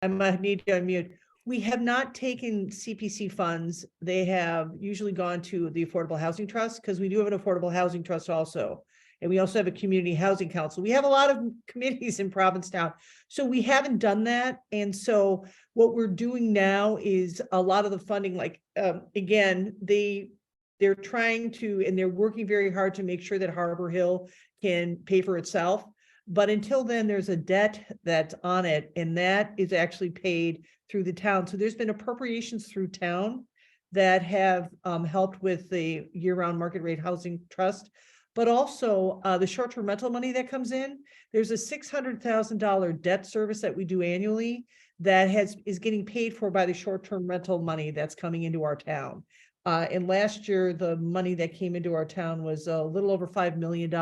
Speaker 5: I might need to unmute. We have not taken CPC funds. They have usually gone to the Affordable Housing Trust, because we do have an Affordable Housing Trust also. And we also have a Community Housing Council. We have a lot of committees in Provincetown, so we haven't done that. And so what we're doing now is a lot of the funding, like, again, they're trying to, and they're working very hard to make sure that Harbor Hill can pay for itself. But until then, there's a debt that's on it, and that is actually paid through the town. So there's been appropriations through town that have helped with the year-round market rate housing trust. But also the short-term rental money that comes in, there's a $600,000 debt service that we do annually that is getting paid for by the short-term rental money that's coming into our town. And last year, the money that came into our town was a little over $5 million.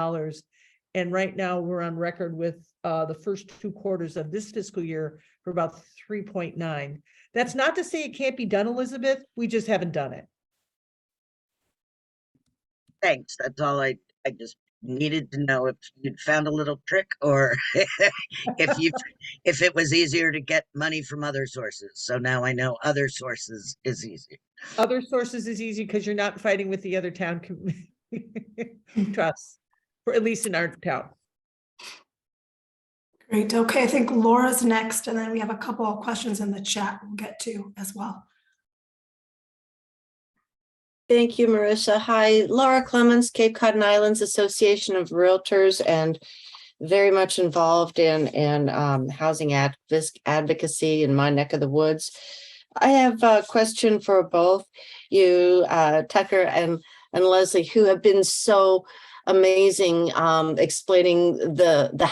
Speaker 5: And right now we're on record with the first 2 quarters of this fiscal year for about 3.9. That's not to say it can't be done, Elizabeth. We just haven't done it.
Speaker 8: Thanks. That's all I just needed to know, if you'd found a little trick, or if it was easier to get money from other sources. So now I know other sources is easy.
Speaker 5: Other sources is easy because you're not fighting with the other town trusts, or at least in our town.
Speaker 1: Great. Okay, I think Laura's next, and then we have a couple of questions in the chat we'll get to as well.
Speaker 6: Thank you, Marissa. Hi, Laura Clemens, Cape Cod Islands Association of Realtors, and very much involved in housing advocacy in my neck of the woods. I have a question for both you, Tucker and Leslie, who have been so amazing explaining the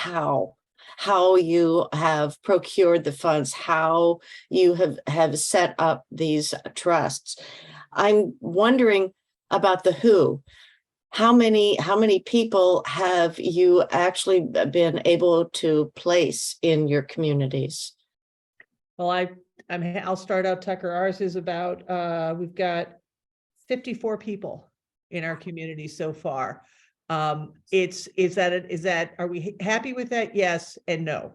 Speaker 6: how you have procured the funds, how you have set up these trusts. I'm wondering about the who. How many people have you actually been able to place in your communities?
Speaker 5: Well, I'll start out, Tucker. Ours is about, we've got 54 people in our community so far. Are we happy with that? Yes and no.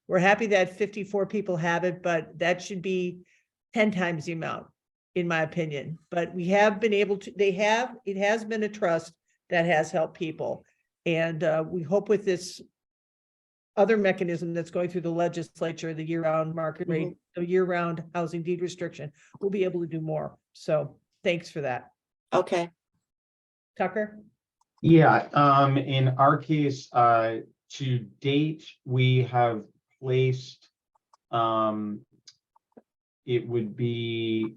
Speaker 5: We're happy that 54 people have it, but that should be 10 times the amount, in my opinion. But we have been able to, it has been a trust that has helped people. And we hope with this other mechanism that's going through the legislature, the year-round market rate, the year-round housing deed restriction, we'll be able to do more. So thanks for that.
Speaker 6: Okay,
Speaker 5: Tucker?
Speaker 4: Yeah, in our case, to date, we have placed, it would be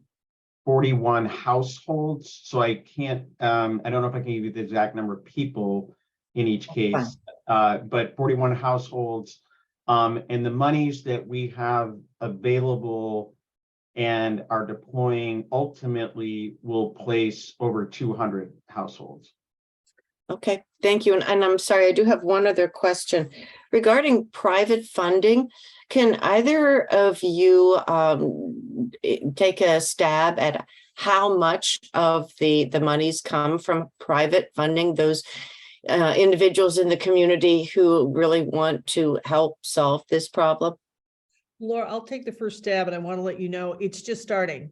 Speaker 4: 41 households. So I can't, I don't know if I can give you the exact number of people in each case, but 41 households. And the monies that we have available and are deploying ultimately will place over 200 households.
Speaker 6: okay, thank you. And I'm sorry, I do have one other question regarding private funding. Can either of you take a stab at how much of the monies come from private funding, those individuals in the community who really want to help solve this problem?
Speaker 5: Laura, I'll take the first stab, and I want to let you know, it's just starting.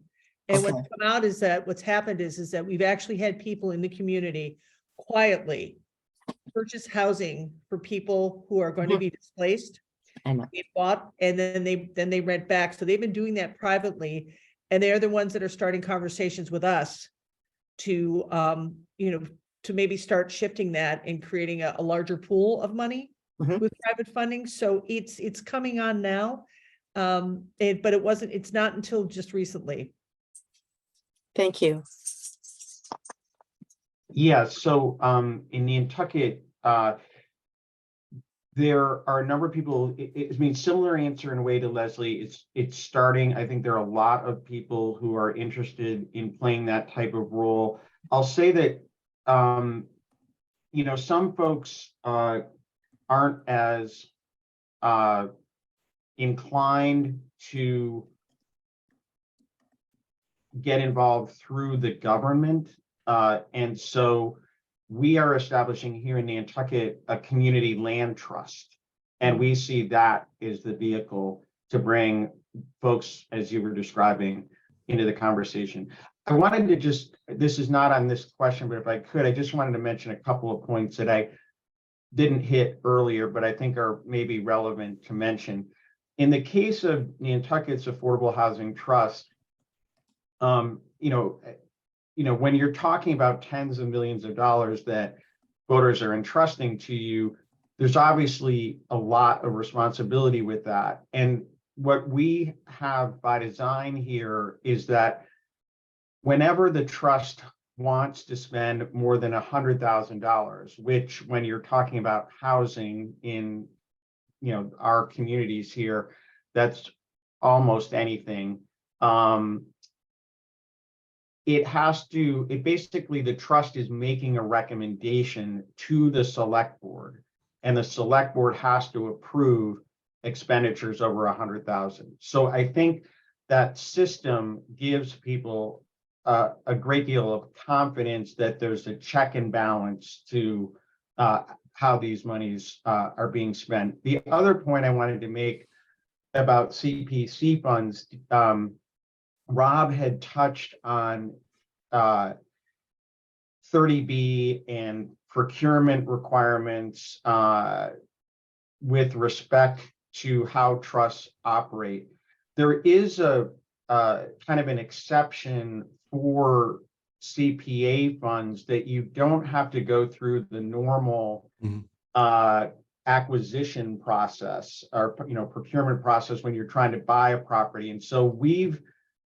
Speaker 5: And what's
Speaker 6: Okay.
Speaker 5: come out is that what's happened is that we've actually had people in the community quietly purchase housing for people who are going to be displaced.
Speaker 6: I know.
Speaker 5: They bought and then they rent back. So they've been doing that privately, and they're the ones that are starting conversations with us to to maybe start shifting that and creating a larger pool of money
Speaker 6: Mhm.
Speaker 5: with private funding. So it's coming on now. But it's not until just recently.
Speaker 6: Thank you.
Speaker 4: Yeah, so in Nantucket, there are a number of people, I mean, similar answer in a way to Leslie. It's starting. I think there are a lot of people who are interested in playing that type of role. I'll say that, some folks aren't as inclined to get involved through the government. And so we are establishing here in Nantucket a community land trust. And we see that as the vehicle to bring folks, as you were describing, into the conversation. I wanted to this is not on this question, but if I could, I just wanted to mention a couple of points that I didn't hit earlier, but I think are maybe relevant to mention. In the case of Nantucket's Affordable Housing Trust, when you're talking about tens of millions of dollars that voters are entrusting to you, there's obviously a lot of responsibility with that. And what we have by design here is that whenever the trust wants to spend more than $100,000, which when you're talking about housing in, our communities here, that's almost anything. The trust is making a recommendation to the select board, and the select board has to approve expenditures over 100,000. So I think that system gives people a great deal of confidence that there's a check and balance to how these monies are being spent. The other point I wanted to make about CPC funds, Rob had touched on 30B and procurement requirements with respect to how trusts operate. There is a kind of an exception for CPA funds that you don't have to go through the normal acquisition process or procurement process when you're trying to buy a property. And so we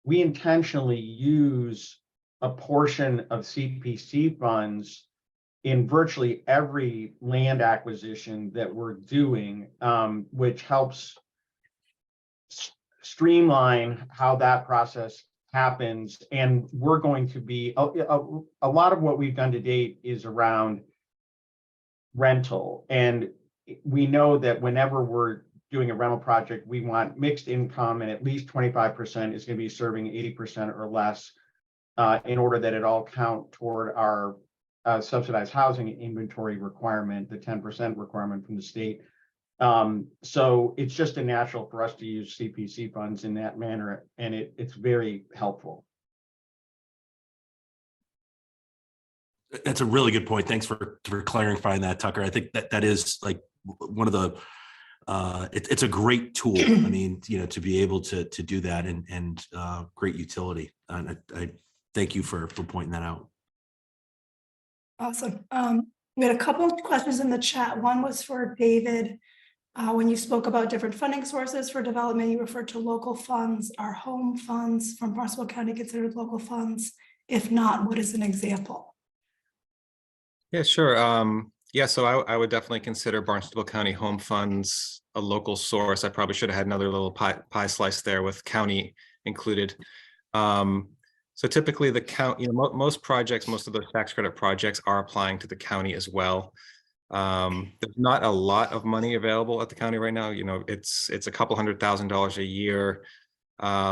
Speaker 4: intentionally use a portion of CPC funds in virtually every land acquisition that we're doing, which helps streamline how that process happens. And we're going to be, a lot of what we've done to date is around rental. And we know that whenever we're doing a rental project, we want mixed income, and at least 25% is going to be serving 80% or less in order that it all count toward our subsidized housing inventory requirement, the 10% requirement from the state. So it's just a natural for us to use CPC funds in that manner, and it's very helpful.
Speaker 3: That's a really good point. Thanks for clarifying that, Tucker. I think that is like one of the, it's a great tool. I mean, you know, to be able to do that and great utility. And I thank you for pointing that out.
Speaker 1: Awesome. We had a couple of questions in the chat. One was for David. When you spoke about different funding sources for development, you referred to local funds. Are home funds from Barnstable County considered local funds? If not, what is an example?
Speaker 2: Yeah, sure. Yeah, so I would definitely consider Barnstable County home funds a local source. I probably should have had another little pie slice there with county included. So typically the county, you know, most projects, most of those tax credit projects are applying to the county as well. There's not a lot of money available at the county right now. You know, it's a couple $100,000 a year.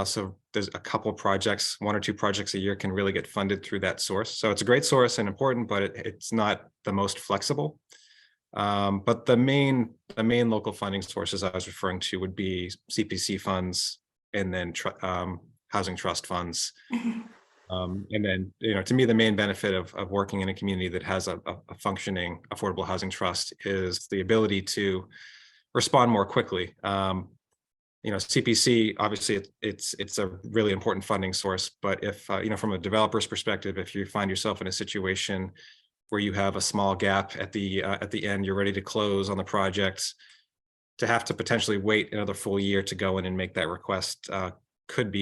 Speaker 2: So there's a couple projects, 1 or 2 projects a year can really get funded through that source. So it's a great source and important, but it's not the most flexible. But the main local funding sources I was referring to would be CPC funds and then housing trust funds. And then, you know, to me, the main benefit of working in a community that has a functioning affordable housing trust is the ability to respond more quickly. You know, CPC, obviously it's a really important funding source, but if, you know, from a developer's perspective, if you find yourself in a situation where you have a small gap at the end, you're ready to close on the project, to have to potentially wait another full year to go in and make that request could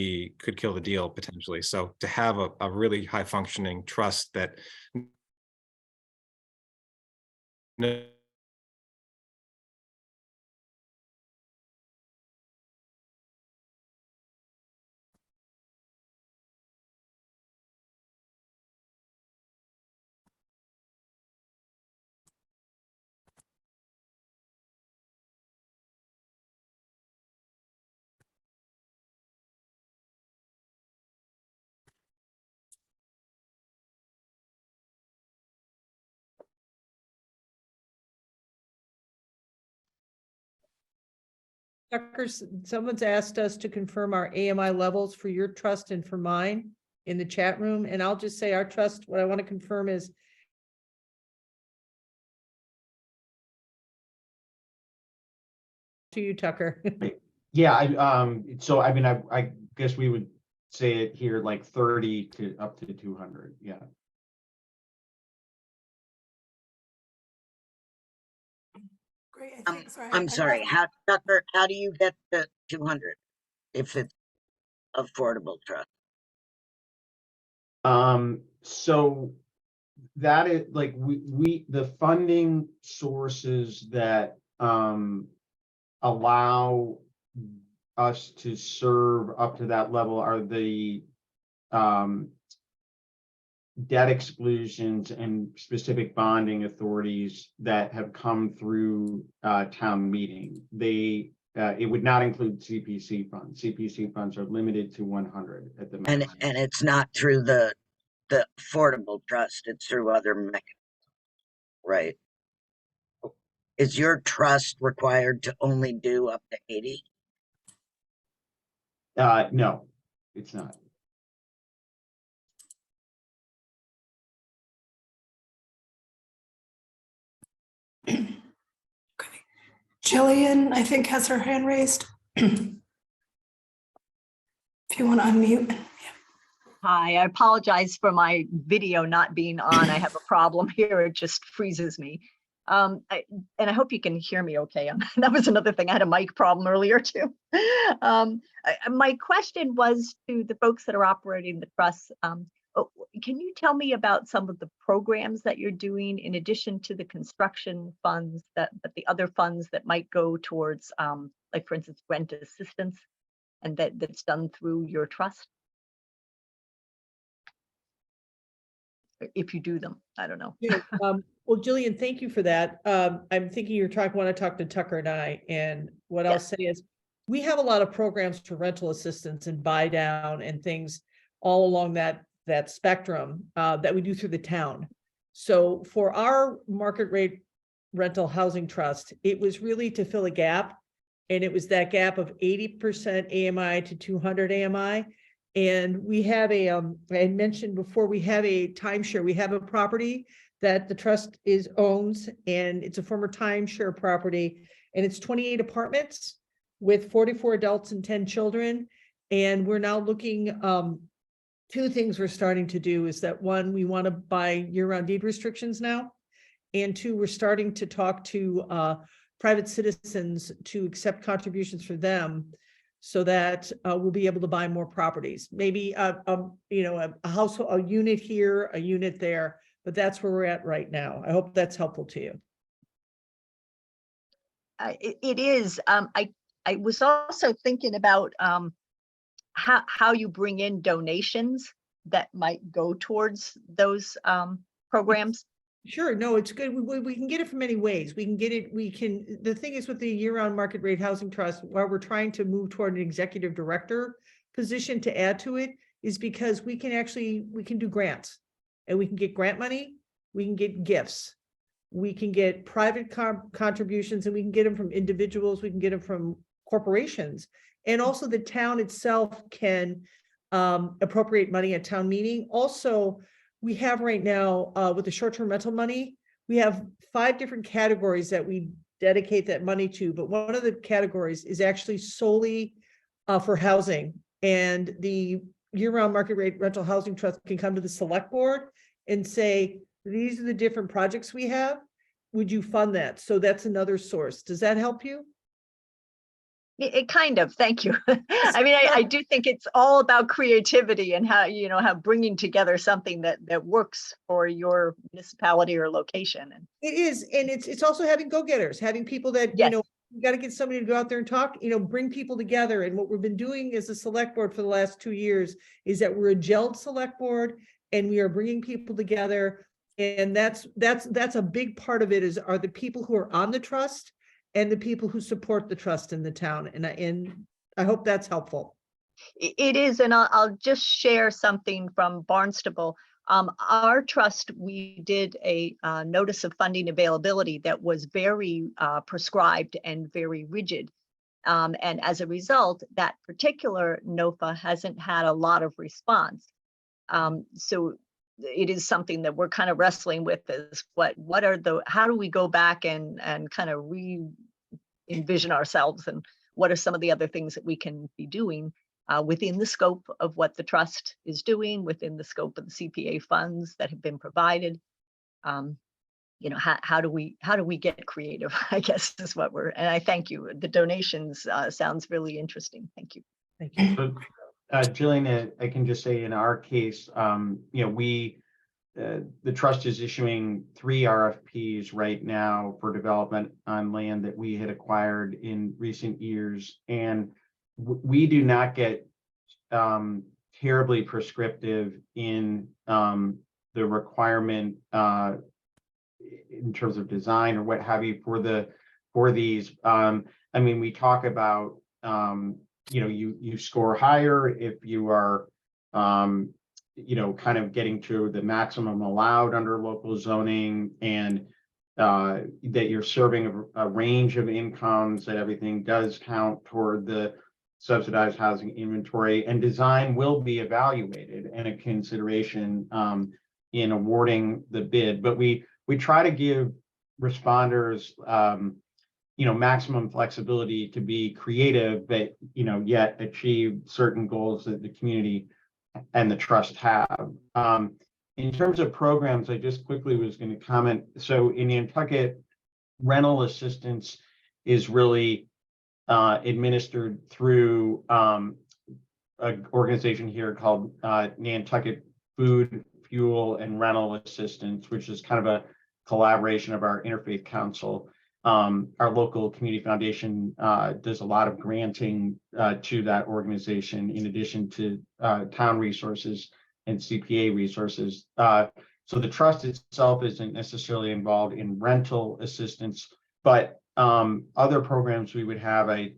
Speaker 2: kill the deal potentially. So to have a really high functioning trust that
Speaker 5: Tucker, someone's asked us to confirm our AMI levels for your trust and for mine in the chat room. And I'll just say our trust, what I want to confirm is to you, Tucker.
Speaker 4: Yeah, so I mean, I guess we would say it here like 30 to up to 200. Yeah.
Speaker 1: Great. I think,
Speaker 8: I'm sorry, Tucker, how do you get to 200 if it's affordable trust?
Speaker 4: So that is like the funding sources that allow us to serve up to that level are the debt exclusions and specific bonding authorities that have come through town meeting. It would not include CPC funds. CPC funds are limited to 100 at the
Speaker 8: And
Speaker 4: max.
Speaker 8: it's not through the affordable trust, it's through other mechanisms, right? Is your trust required to only do up to 80?
Speaker 4: No, it's not.
Speaker 1: Okay. Jillian, I think, has her hand raised. If you want to unmute.
Speaker 9: Hi, I apologize for my video not being on. I have a problem here. It just freezes me. And I hope you can hear me okay. That was another thing. I had a mic problem earlier too. My question was to the folks that are operating the trust. Can you tell me about some of the programs that you're doing in addition to the construction funds, but the other funds that might go towards, like for instance, rent assistance, and that's done through your trust? If you do them, I don't know.
Speaker 5: Yeah, well, Jillian, thank you for that. I'm thinking want to talk to Tucker and I, and what I'll say is we have a lot of programs for rental assistance and buy down and things all along that spectrum that we do through the town. So for our market rate rental housing trust, it was really to fill a gap. And it was that gap of 80% AMI to 200 AMI. And we have I had mentioned before, we have a timeshare. We have a property that the trust owns, and it's a former timeshare property. And it's 28 apartments with 44 adults and 10 children. And we're now looking, two things we're starting to do is that, one, we want to buy year-round deed restrictions now. And two, we're starting to talk to private citizens to accept contributions for them so that we'll be able to buy more properties. Maybe a household, a unit here, a unit there, but that's where we're at right now. I hope that's helpful to you.
Speaker 9: It is. I was also thinking about how you bring in donations that might go towards those programs.
Speaker 5: Sure, no, it's good. We can get it from many ways. We can get it, the thing is with the year-round market rate housing trust, while we're trying to move toward an executive director position to add to it, is because we can do grants, and we can get grant money, we can get gifts, we can get private contributions, and we can get them from individuals, we can get them from corporations. And also the town itself can appropriate money at town meeting. Also, we have right now with the short-term rental money, we have 5 different categories that we dedicate that money to. But one of the categories is actually solely for housing. And the year-round market rate rental housing trust can come to the select board and say, these are the different projects we have. Would you fund that? So that's another source. Does that help you?
Speaker 9: It kind of, thank you. I mean, I do think it's all about creativity and how bringing together something that works for your municipality or location. And
Speaker 5: it is, and it's also having go-getters, having people that,
Speaker 9: yes.
Speaker 5: You got to get somebody to go out there and talk, bring people together. And what we've been doing as a select board for the last 2 years is that we're a gelled select board, and we are bringing people together. And that's a big part of it are the people who are on the trust and the people who support the trust in the town. And I hope that's helpful.
Speaker 9: It is, and I'll just share something from Barnstable. Our trust, we did a notice of funding availability that was very prescribed and very rigid. And as a result, that particular NOFA hasn't had a lot of response. So it is something that we're kind of wrestling with, is how do we go back and kind of envision ourselves, and what are some of the other things that we can be doing within the scope of what the trust is doing, within the scope of the CPA funds that have been provided. How do we get creative, I guess is what and I thank you. The donations sounds really interesting. Thank you.
Speaker 5: Thank you.
Speaker 4: So, Jillian, I can just say in our case, the trust is issuing 3 RFPs right now for development on land that we had acquired in recent years. And we do not get terribly prescriptive in the requirement in terms of design or what have you for these. We talk about, you score higher if you are kind of getting to the maximum allowed under local zoning, and that you're serving a range of incomes, that everything does count toward the subsidized housing inventory, and design will be evaluated and a consideration in awarding the bid. But we try to give responders maximum flexibility to be creative, but yet achieve certain goals that the community and the trust have. In terms of programs, I just quickly was going to comment. So in Nantucket, rental assistance is really administered through an organization here called Nantucket Food, Fuel, and Rental Assistance, which is kind of a collaboration of our Interfaith Council. Our local community foundation does a lot of granting to that organization, in addition to town resources and CPA resources. So the trust itself isn't necessarily involved in rental assistance, but other programs we would have, I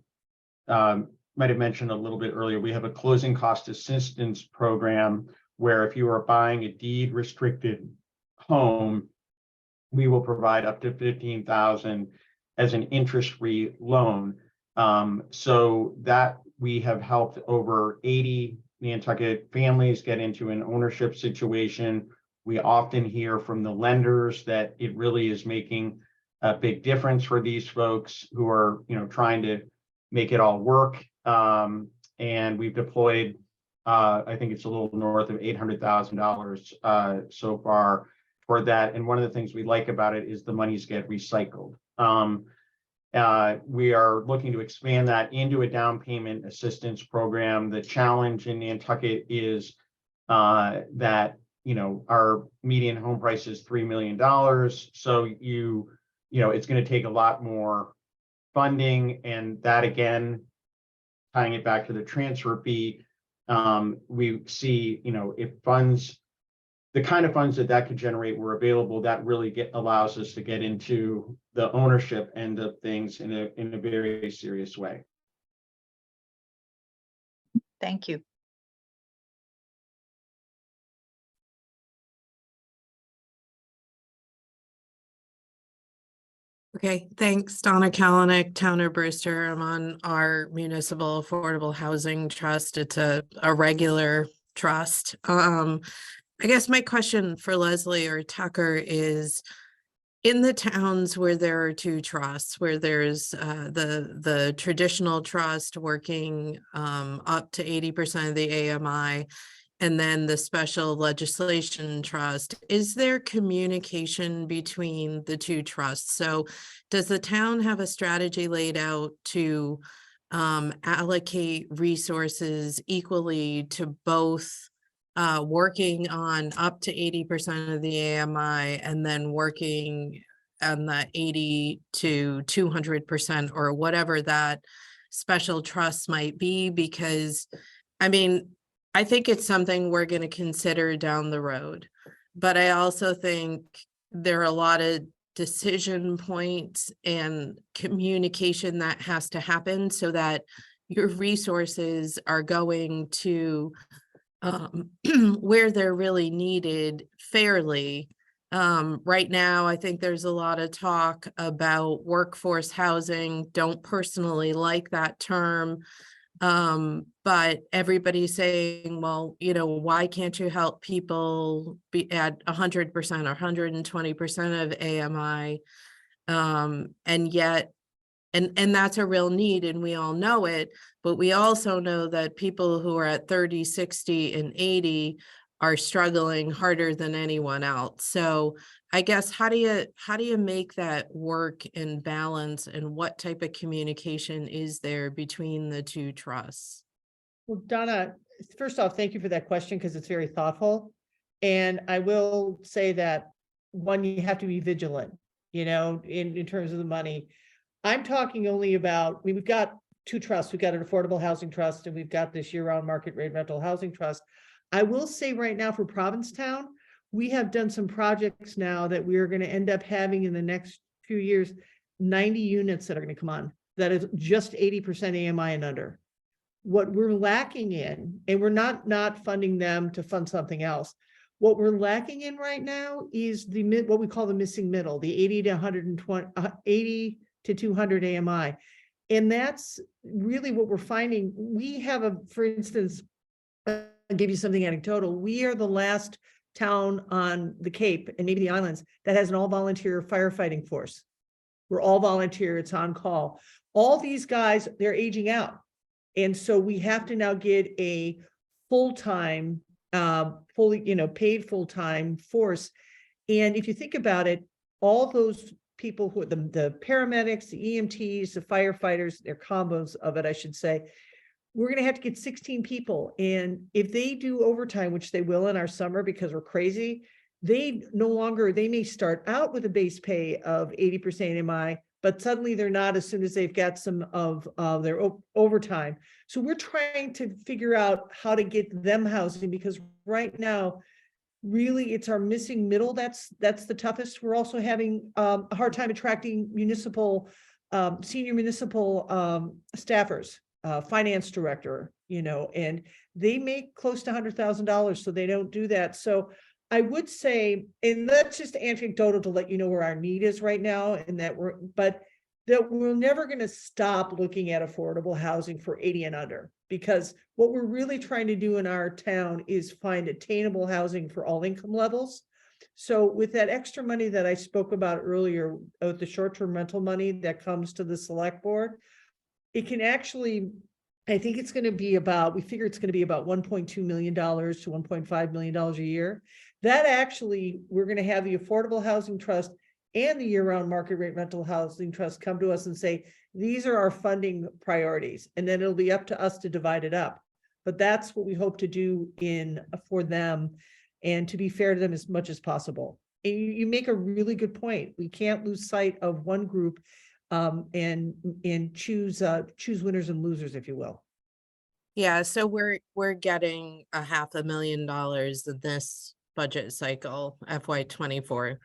Speaker 4: might have mentioned a little bit earlier, we have a closing cost assistance program where if you are buying a deed restricted home, we will provide up to $15,000 as an interest-free loan. So that we have helped over 80 Nantucket families get into an ownership situation. We often hear from the lenders that it really is making a big difference for these folks who are, trying to make it all work. And we've deployed, I think it's a little north of $800,000 so far for that. And one of the things we like about it is the monies get recycled. We are looking to expand that into a down payment assistance program. The challenge in Nantucket is that, our median home price is $3 million. So it's going to take a lot more funding, and that, again, tying it back to the transfer fee, we see, if funds, the kind of funds that could generate were available, that really allows us to get into the ownership end of things in a very serious way.
Speaker 9: Thank you.
Speaker 10: Okay, thanks. Donna Kalanick, Towner Brewster. I'm on our Municipal Affordable Housing Trust. It's a regular trust. I guess my question for Leslie or Tucker is, in the towns where there are two trusts, where there's the traditional trust working up to 80% of the AMI, and then the special legislation trust, is there communication between the two trusts? So does the town have a strategy laid out to allocate resources equally to both working on up to 80% of the AMI and then working on the 80 to 200% or whatever that special trust might be? Because, I think it's something we're going to consider down the road, but I also think there are a lot of decision points and communication that has to happen so that your resources are going to where they're really needed fairly. Right now, I think there's a lot of talk about workforce housing. Don't personally like that term. But everybody's saying, well, why can't you help people be at 100% or 120% of AMI? And yet, and that's a real need, and we all know it, but we also know that people who are at 30, 60, and 80 are struggling harder than anyone else. So I guess, how do you make that work and balance, and what type of communication is there between the two trusts?
Speaker 5: Well, Donna, first off, thank you for that question because it's very thoughtful. And I will say that, one, you have to be vigilant, in terms of the money. I'm talking only about, we've got two trusts. We've got an affordable housing trust, and we've got this year-round market rate rental housing trust. I will say right now for Provincetown, we have done some projects now that we are going to end up having in the next few years, 90 units that are going to come on. That is just 80% AMI and under. What we're lacking in, and we're not funding them to fund something else. What we're lacking in right now is what we call the missing middle, the 80 to 120, 80 to 200 AMI. And that's really what we're finding. We have for instance, I'll give you something anecdotal. We are the last town on the Cape and maybe the islands that has an all-volunteer firefighting force. We're all volunteer, it's on call. All these guys, they're aging out. And so we have to now get a full-time, fully, paid full-time force. And if you think about it, all those people who the paramedics, the EMTs, the firefighters, they're combos of it, I should say, we're going to have to get 16 people. And if they do overtime, which they will in our summer because we're crazy, they may start out with a base pay of 80% AMI, but suddenly they're not as soon as they've got some of their overtime. So we're trying to figure out how to get them housing, because right now, really it's our missing middle. That's the toughest. We're also having a hard time attracting senior municipal staffers. Finance director, and they make close to $100,000, so they don't do that. So I would say, and that's just anecdotal to let you know where our need is right now, and that that we're never going to stop looking at affordable housing for 80 and under, because what we're really trying to do in our town is find attainable housing for all income levels. So with that extra money that I spoke about earlier, with the short-term rental money that comes to the select board, it can actually, I think it's going to be about, we figure it's going to be about $1.2 million to $1.5 million a year. That actually, we're going to have the Affordable Housing Trust and the year-round market rate rental housing trust come to us and say, these are our funding priorities. And then it'll be up to us to divide it up. But that's what we hope to do for them, and to be fair to them as much as possible. And you make a really good point. We can't lose sight of one group and choose winners and losers, if you will.
Speaker 10: Yeah, so we're getting $500,000 in this budget cycle, FY24,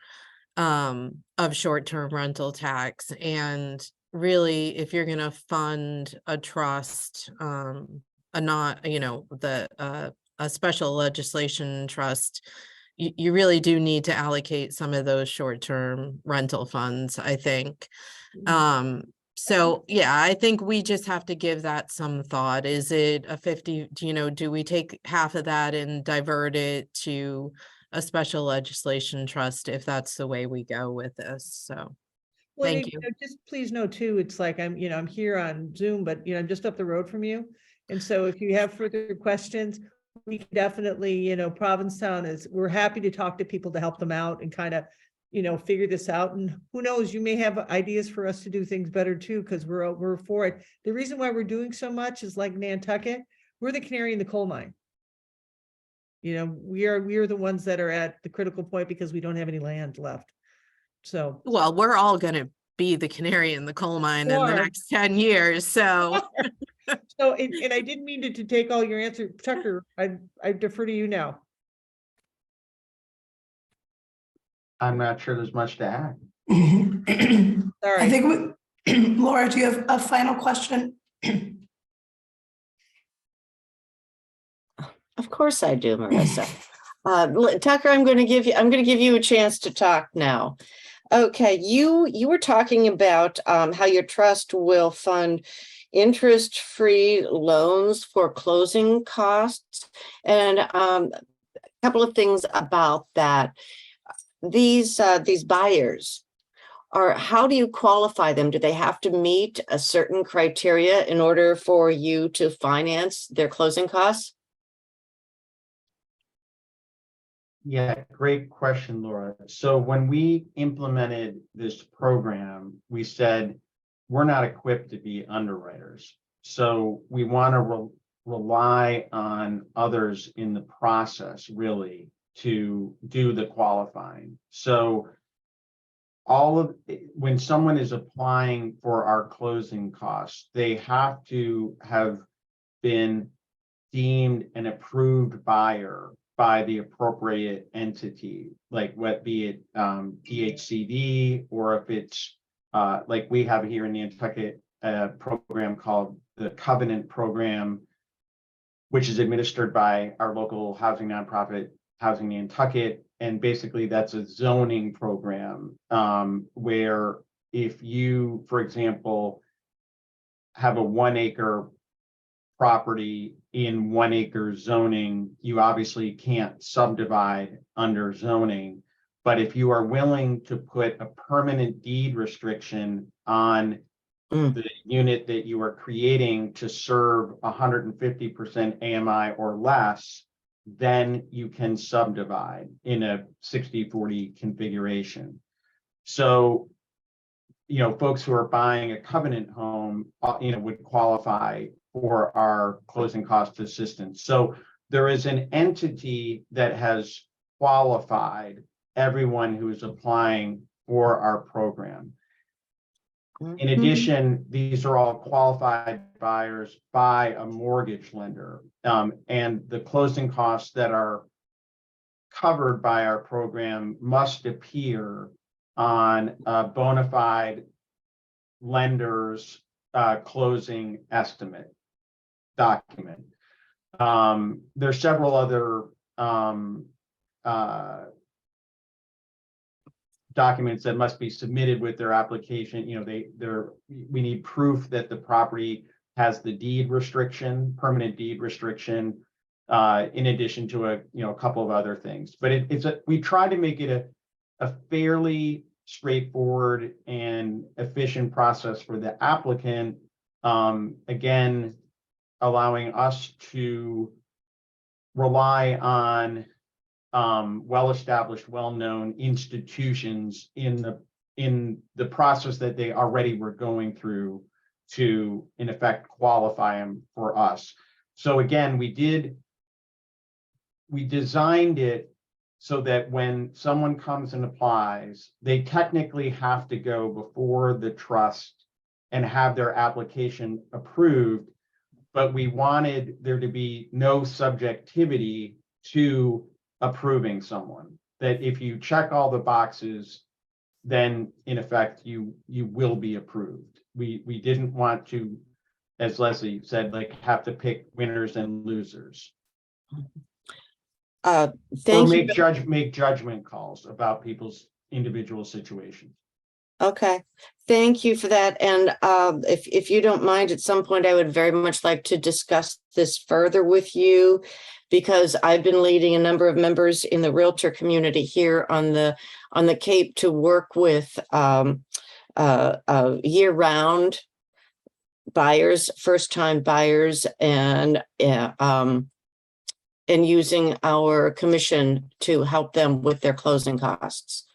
Speaker 10: of short-term rental tax. And really, if you're gonna fund a trust, a special legislation trust, you really do need to allocate some of those short-term rental funds, I think. So yeah, I think we just have to give that some thought. Is it a 50, do we take half of that and divert it to a special legislation trust if that's the way we go with this? So
Speaker 5: Well,
Speaker 10: thank you.
Speaker 5: just please know too, it's like I'm here on Zoom, but I'm just up the road from you. And so if you have further questions, we can definitely, Provincetown we're happy to talk to people to help them out and kind of, figure this out. And who knows, you may have ideas for us to do things better too, because we're for it. The reason why we're doing so much is like Nantucket, we're the canary in the coal mine. We are the ones that are at the critical point because we don't have any land left. So,
Speaker 10: well, we're all gonna be the canary in the coal mine in the next 10 years. So
Speaker 5: so and I didn't mean to take all your answer, Tucker. I defer to you now.
Speaker 4: I'm not sure there's much to add.
Speaker 5: Sorry.
Speaker 1: I think, Laura, do you have a final question?
Speaker 6: Of course I do, Marissa. Tucker, I'm going to give you a chance to talk now. Okay, you were talking about how your trust will fund interest-free loans for closing costs, and a couple of things about that. These buyers how do you qualify them? Do they have to meet a certain criteria in order for you to finance their closing costs?
Speaker 4: Yeah, great question, Laura. So when we implemented this program, we said we're not equipped to be underwriters. So we want to rely on others in the process, really, to do the qualifying. So when someone is applying for our closing costs, they have to have been deemed an approved buyer by the appropriate entity, like be it DHCD, or if it's like we have here in Nantucket, a program called the Covenant Program, which is administered by our local housing nonprofit, Housing Nantucket. And basically that's a zoning program where if you, for example, have a 1 acre property in 1 acre zoning, you obviously can't subdivide under zoning. But if you are willing to put a permanent deed restriction on the unit that you are creating to serve 150% AMI or less, then you can subdivide in a 60-40 configuration. So, folks who are buying a covenant home, would qualify for our closing cost assistance. So there is an entity that has qualified everyone who is applying for our program. In addition, these are all qualified buyers by a mortgage lender, and the closing costs that are covered by our program must appear on a bona fide lender's closing estimate document. There's several other documents that must be submitted with their application. You know, we need proof that the property has the deed restriction, permanent deed restriction, in addition to a couple of other things. But we try to make it a fairly straightforward and efficient process for the applicant. Again, allowing us to rely on well-established, well-known institutions in the process that they already were going through to, in effect, qualify them for us. So again, we designed it so that when someone comes and applies, they technically have to go before the trust and have their application approved, but we wanted there to be no subjectivity to approving someone. That if you check all the boxes, then in effect, you will be approved. We didn't want to, as Leslie said, like have to pick winners and losers. Or
Speaker 6: Thank you.
Speaker 4: make judgment calls about people's individual situations.
Speaker 6: Okay, thank you for that. And if you don't mind, at some point, I would very much like to discuss this further with you, because I've been leading a number of members in the Realtor community here on the Cape to work with year-round buyers, first-time buyers, and using our commission to help them with their closing costs.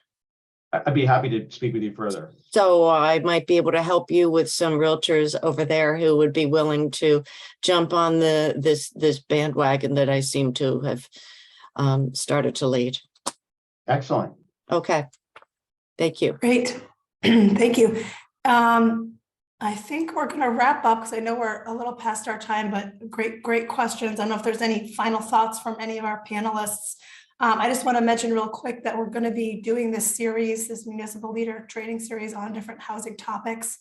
Speaker 4: I'd be happy to speak with you further.
Speaker 6: So I might be able to help you with some realtors over there who would be willing to jump on this bandwagon that I seem to have started to lead.
Speaker 4: Excellent.
Speaker 6: Okay. Thank you.
Speaker 1: Great. Thank you. I think we're going to wrap up because I know we're a little past our time, but great questions. I don't know if there's any final thoughts from any of our panelists. I just want to mention real quick that we're going to be doing this series, this municipal leader training series on different housing topics.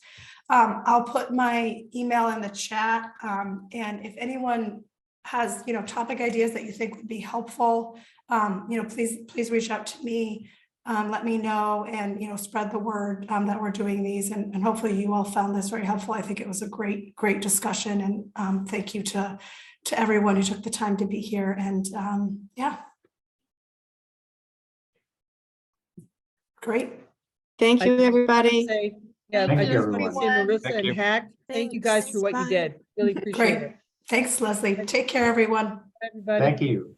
Speaker 1: I'll put my email in the chat. And if anyone has, topic ideas that you think would be helpful, please reach out to me. Let me know and, spread the word that we're doing these, and hopefully you all found this very helpful. I think it was a great discussion, and thank you to everyone who took the time to be here. And yeah. Great.
Speaker 6: Thank you, everybody.
Speaker 5: Yeah,
Speaker 4: Thank
Speaker 5: I
Speaker 4: you,
Speaker 5: just want to
Speaker 4: everyone.
Speaker 5: say, Marissa
Speaker 2: Thank
Speaker 5: and
Speaker 2: you.
Speaker 5: Hack, thank you guys for what you
Speaker 10: Thanks.
Speaker 5: did. Really appreciate
Speaker 1: Great.
Speaker 5: it.
Speaker 1: Thanks, Leslie. Take care, everyone.
Speaker 5: Everybody.
Speaker 4: Thank you.